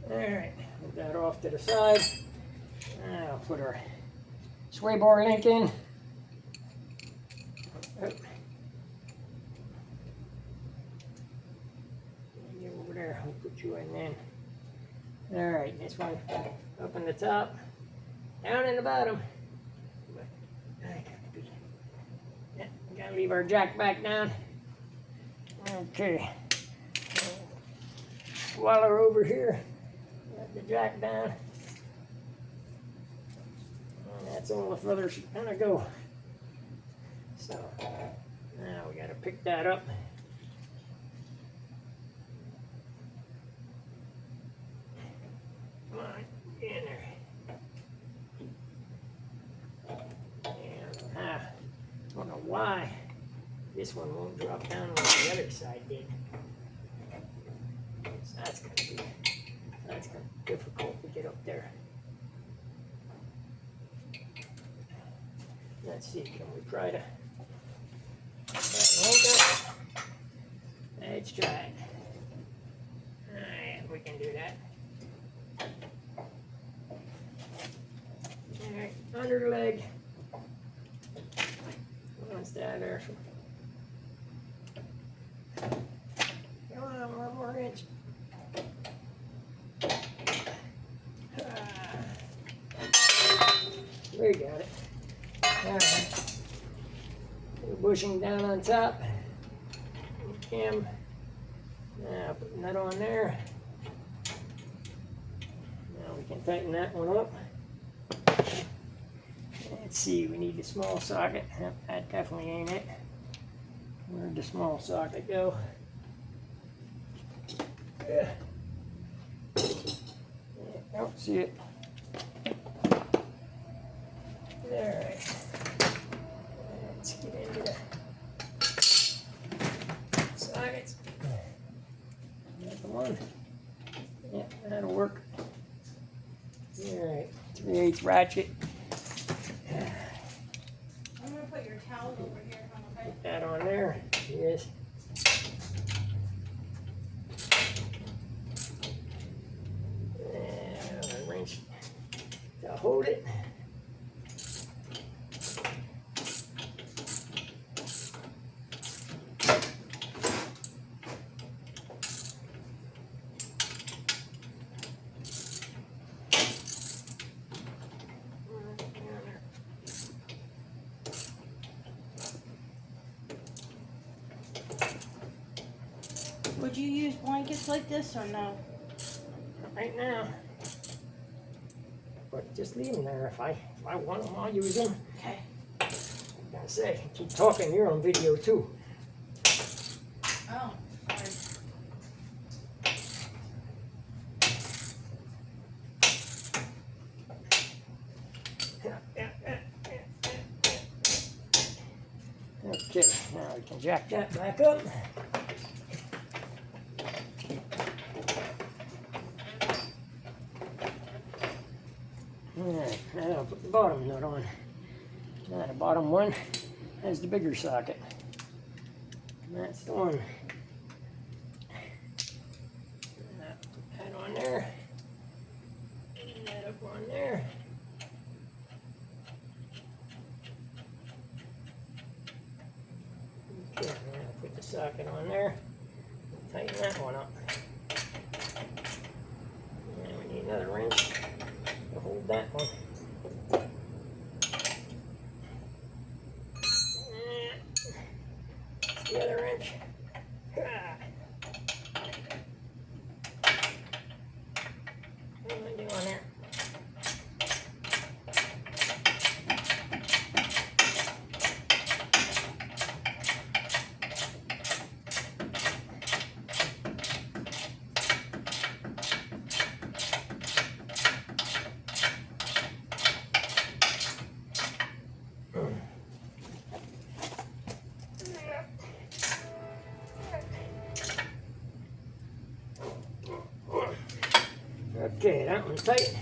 Alright, put that off to the side. I'll put our sway bar link in. Get over there, I'll put you in then. Alright, this one up in the top, down in the bottom. Yeah, gotta leave our jack back down. Okay. While we're over here, got the jack down. And that's all the further she's gonna go. So now we gotta pick that up. Come on, get in there. And I don't know why this one won't drop down like the other side did. So that's gonna be difficult to get up there. Let's see, can we try to let's try it. Alright, we can do that. Alright, under the leg. Once that there. Come on, 1 more inch. We got it. Alright. Bushing down on top. Cam. Now putting that on there. Now we can tighten that one up. Let's see, we need the small socket. Yep, that definitely ain't it. Where'd the small socket go? Yeah. Don't see it. Alright. Let's get into the sockets. Got the one. Yeah, that'll work. Alright, 3/8 ratchet. I'm gonna put your towel over here, okay? Put that on there. Yes. And a wrench to hold it. Would you use blankets like this or no? Right now. But just leave them there. If I want them, I'll use them. Okay. Like I say, keep talking. You're on video too. Oh, sorry. Okay, now we can jack that back up. Alright, now I'll put the bottom nut on. Now the bottom one has the bigger socket. And that's the one. Now put that on there. And that up on there. Okay, now I'll put the socket on there. Tighten that one up. And we need another wrench to hold that one. That's the other wrench. What am I doing there? Okay, that one's tight.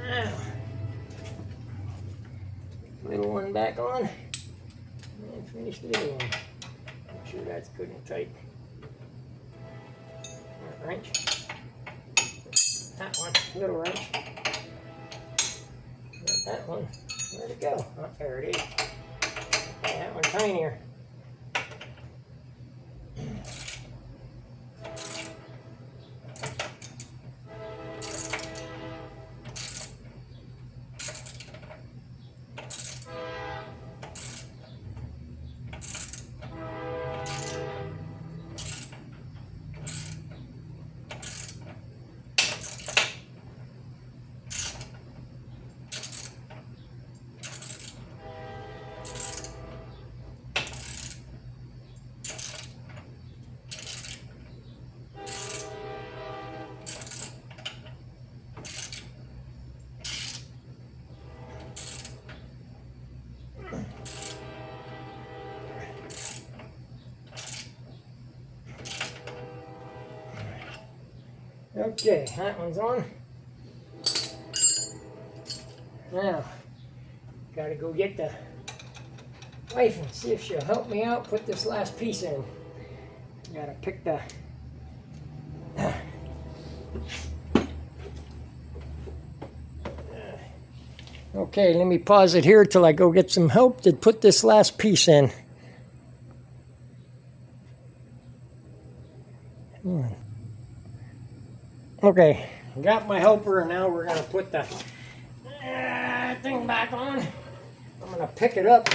Now, little one back on, and finish the little one. Make sure that's good and tight. That wrench. That one, little wrench. Got that one. Where'd it go? Oh, there it is. Okay, that one's tinier. Okay, that one's on. Now, gotta go get the wife and see if she'll help me out put this last piece in. Gotta pick the Okay, let me pause it here till I go get some help to put this last piece in. Come on. Okay, got my helper, and now we're gonna put the thing back on. I'm gonna pick it up,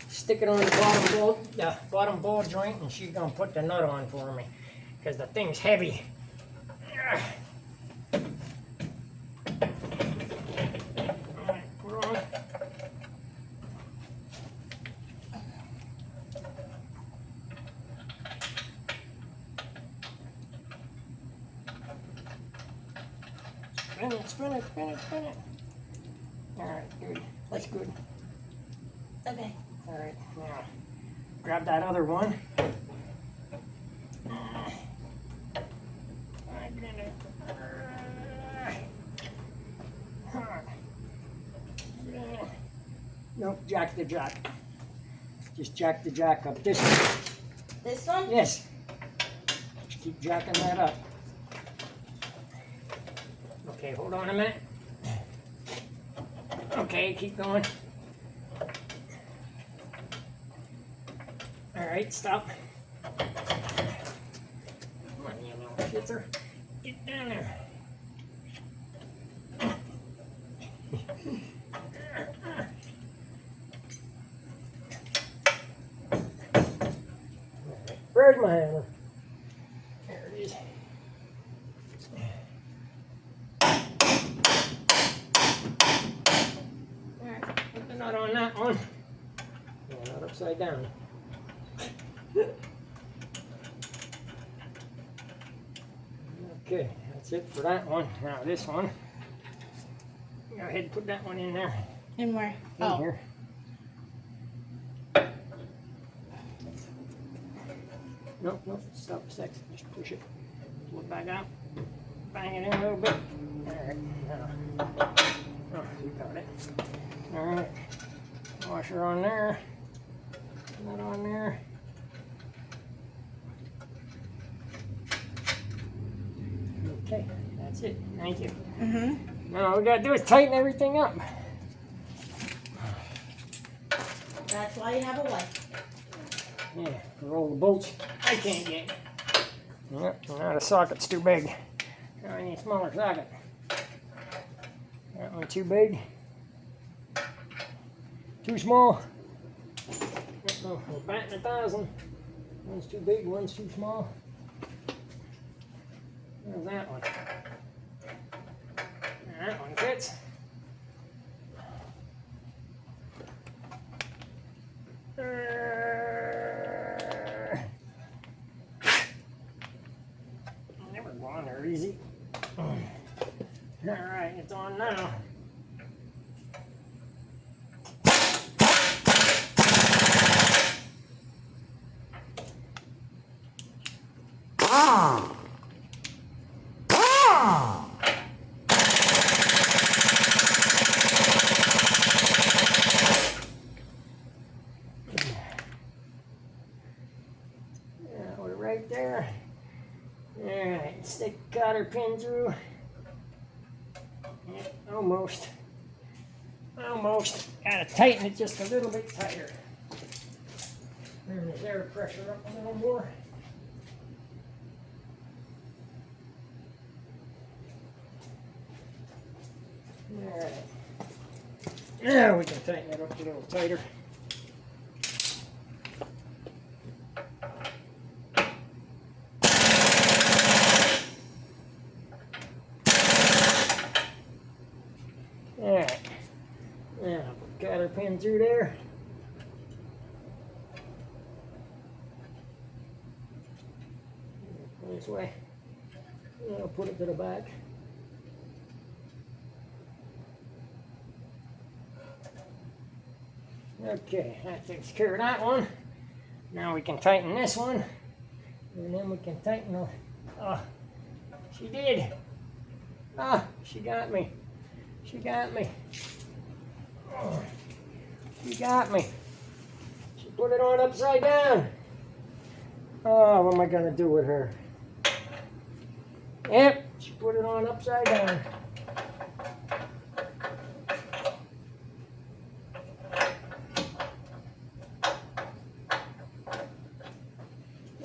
stick it on the bottom ball joint, and she's gonna put the nut on for me, because the thing's heavy. Alright, put her on. Spin it, spin it, spin it, spin it. Alright, good. That's good. Okay. Alright, now grab that other one. Nope, jack the jack. Just jack the jack up this way. This one? Yes. Just keep jacking that up. Okay, hold on a minute. Okay, keep going. Alright, stop. Come on, you little shitzer. Get down there. Alright, where's my hammer? There it is. Alright, put the nut on that one. Yeah, not upside down. Okay, that's it for that one. Now this one. Go ahead and put that one in there. And where? In here. Nope, nope, stop a second. Just push it. Pull it back out. Bang it in a little bit. Alright, now. Oh, you got it. Alright. Washer on there. That on there. Okay, that's it. Thank you. Now all we gotta do is tighten everything up. That's why you have a wife. Yeah, roll the bolts. I can't get. Yep, now the socket's too big. I need a smaller socket. That one too big. Too small. Uh-oh, we're batting 1,000. One's too big, one's too small. There's that one. That one fits. Never go on there easy. Alright, it's on now. Right there. Alright, stick cotter pin through. Yeah, almost. Almost. Gotta tighten it just a little bit tighter. Turn the air pressure up a little more. Alright. Now we can tighten it up a little tighter. Alright, now put cotter pin through there. This way. I'll put it to the back. Okay, that takes care of that one. Now we can tighten this one. And then we can tighten the... Oh, she did. Ah, she got me. She got me. Oh, she got me. She put it on upside down. Oh, what am I gonna do with her? Yep, she put it on upside down.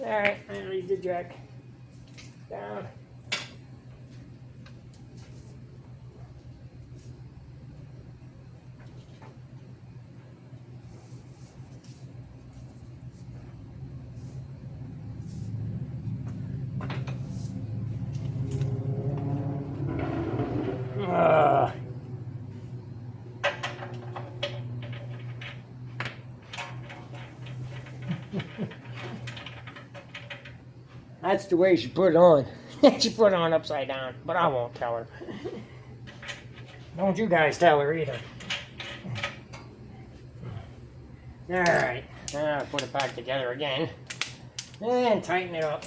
Alright, I leave the jack down. That's the way she put it on. She put it on upside down, but I won't tell her. Don't you guys tell her either. Alright, now I'll put it back together again. And tighten it up.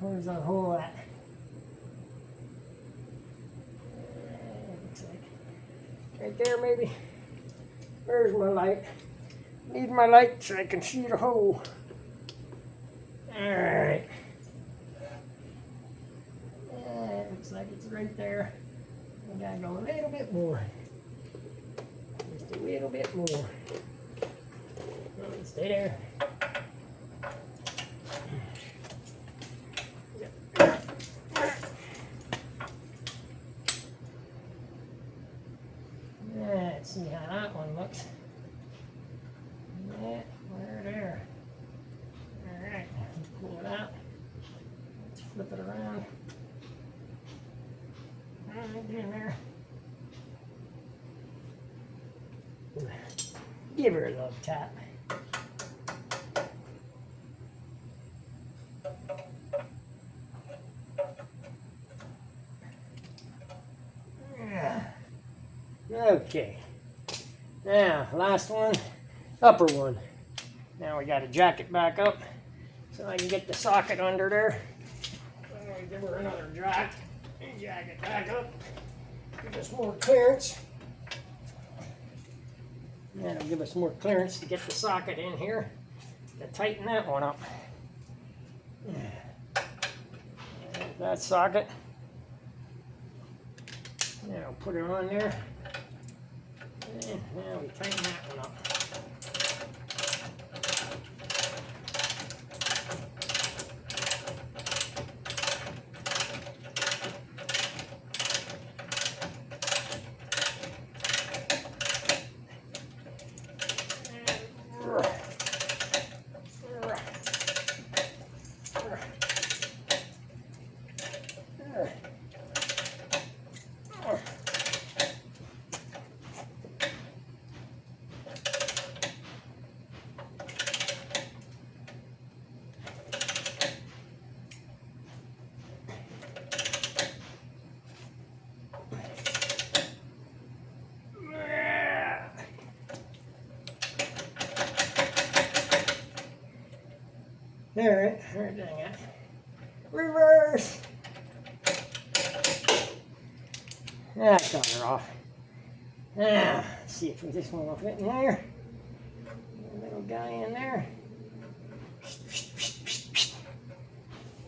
Where's that hole at? Looks like right there, maybe. Where's my light? Need my light so I can see the hole. Alright. Looks like it's right there. I gotta go a little bit more. Just a little bit more. Stay there. Let's see how that one looks. Yeah, we're there. Alright, pull it out. Let's flip it around. Alright, in there. Give her a little tap. Okay. Now, last one, upper one. Now we got to jack it back up so I can get the socket under there. I'm going to give her another jack and jack it back up. Give us more clearance. That'll give us more clearance to get the socket in here to tighten that one up. That socket. Now put it on there. And now we tighten that one up. Alright, dang it. Reverse! That got her off. Now, let's see if this one will fit in there. Little guy in there.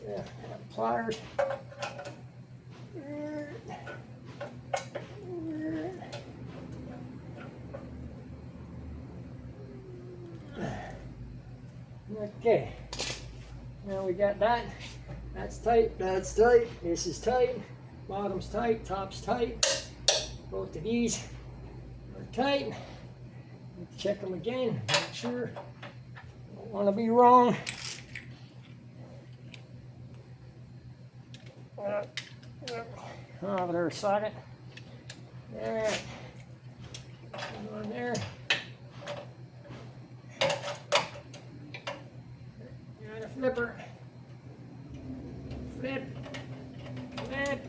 Yeah, pliers. Okay. Now we got that. That's tight, that's tight, this is tight, bottom's tight, top's tight. Both of these are tight. Let's check them again, make sure. Don't want to be wrong. Oh, there's a socket. There. Put on there. And a flipper. Flip. Flip.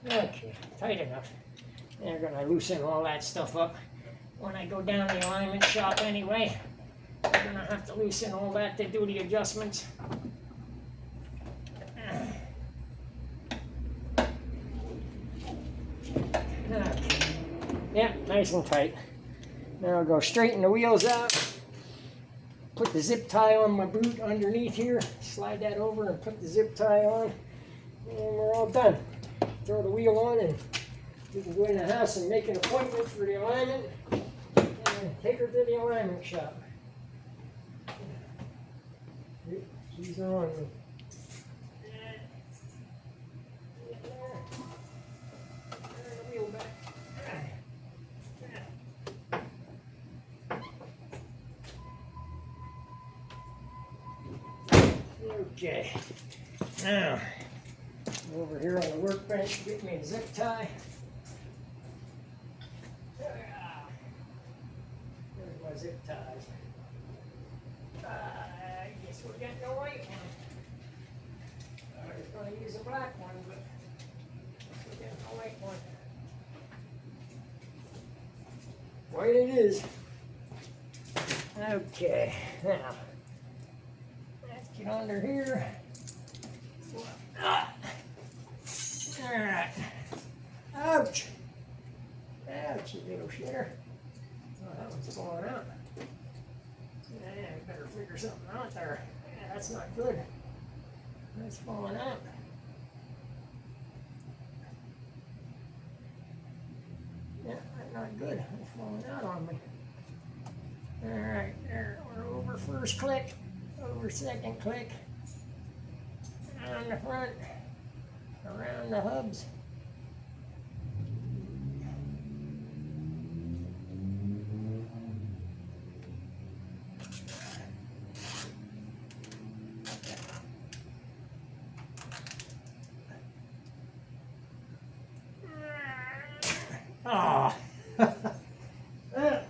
Okay, tight enough. They're gonna loosen all that stuff up when I go down the alignment shop anyway. I'm gonna have to loosen all that to do the adjustments. Okay. Yeah, nice and tight. Now I'll go straighten the wheels out. Put the zip tie on my boot underneath here. Slide that over and put the zip tie on. And we're all done. Throw the wheel on and we can go in the house and make an appointment for the alignment and take her to the alignment shop. She's on. Okay, now over here on the workbench, get me a zip tie. There's my zip ties. I guess we're getting the white one. I was going to use a black one, but we're getting the white one. White it is. Okay, now let's get under here. Alright. Ouch! Ouch, you little shitter. Oh, that one's falling out. Yeah, we better figure something out there. Yeah, that's not good. That's falling out. Yeah, that's not good. It's falling out on me. Alright, there. We're over first click, over second click, on the front, around the hubs. Oh, well,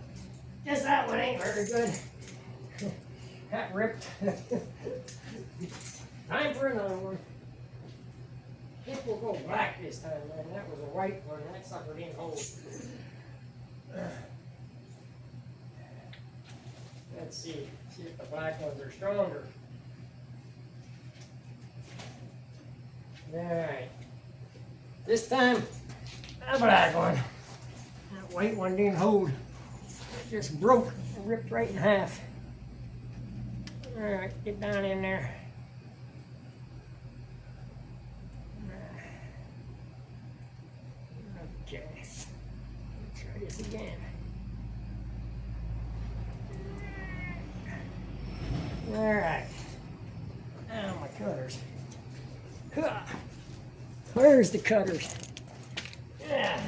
guess that one ain't very good. That ripped. Time for another one. I think we'll go black this time, man. That was a white one. That sucker didn't hold. Let's see. See if the black ones are stronger. Alright. This time, a black one. That white one didn't hold. It just broke and ripped right in half. Alright, get down in there. Okay. Let's try this again. Alright. Now my cutters. Where's the cutters? Yeah.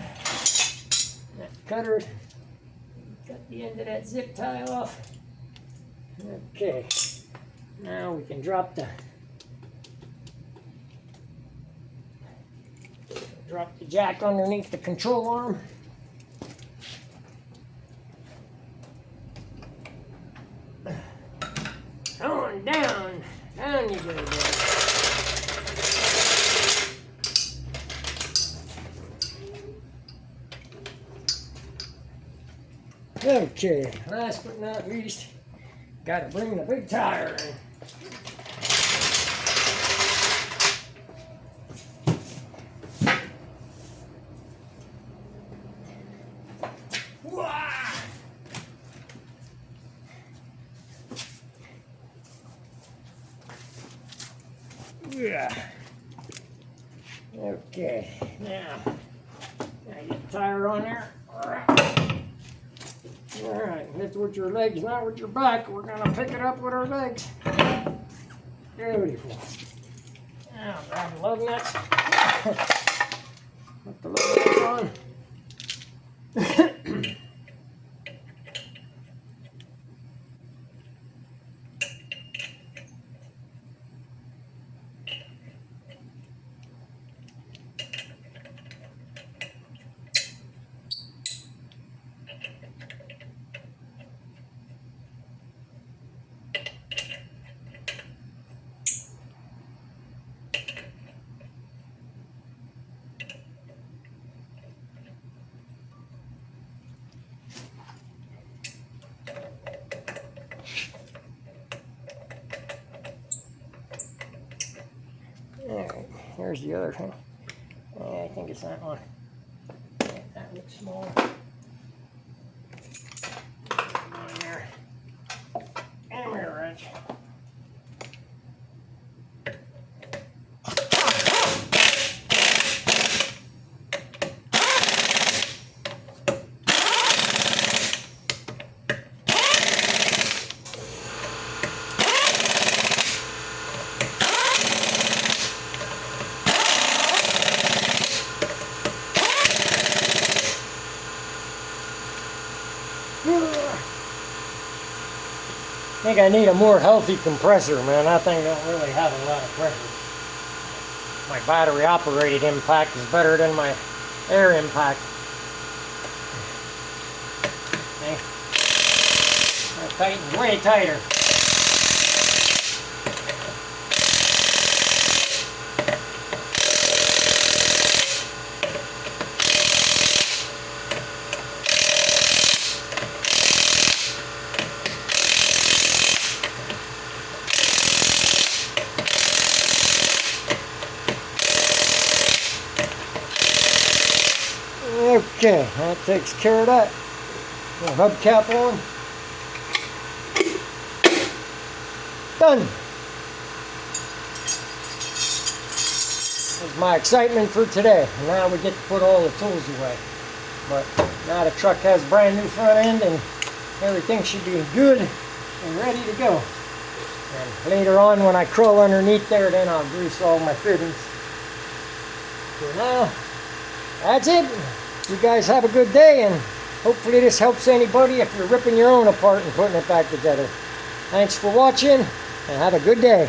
That cutter. Cut the end of that zip tie off. Okay. Now we can drop the jack underneath the control arm. On down. Down you go, boy. Okay, last but not least, gotta bring the big tire in. Wah! Yeah. Okay, now get the tire on there. Alright, lift with your legs, not with your back. We're going to pick it up with our legs. Beautiful. Now, grab the lug nuts. Put the lug nuts on. Alright, here's the other one. I think it's that one. Yeah, that looks small. On there. Come here, Rich. I think I need a more healthy compressor, man. That thing don't really have a lot of pressure. My battery operated impact is better than my air impact. Okay. That tightens way tighter. Okay, that takes care of that. The hubcap on. Done. That's my excitement for today. And now we get to put all the tools away. But now the truck has a brand new front end and everything should be good and ready to go. And later on when I crawl underneath there, then I'll grease all my fittings. For now, that's it. You guys have a good day, and hopefully this helps anybody if you're ripping your own apart and putting it back together. Thanks for watching, and have a good day.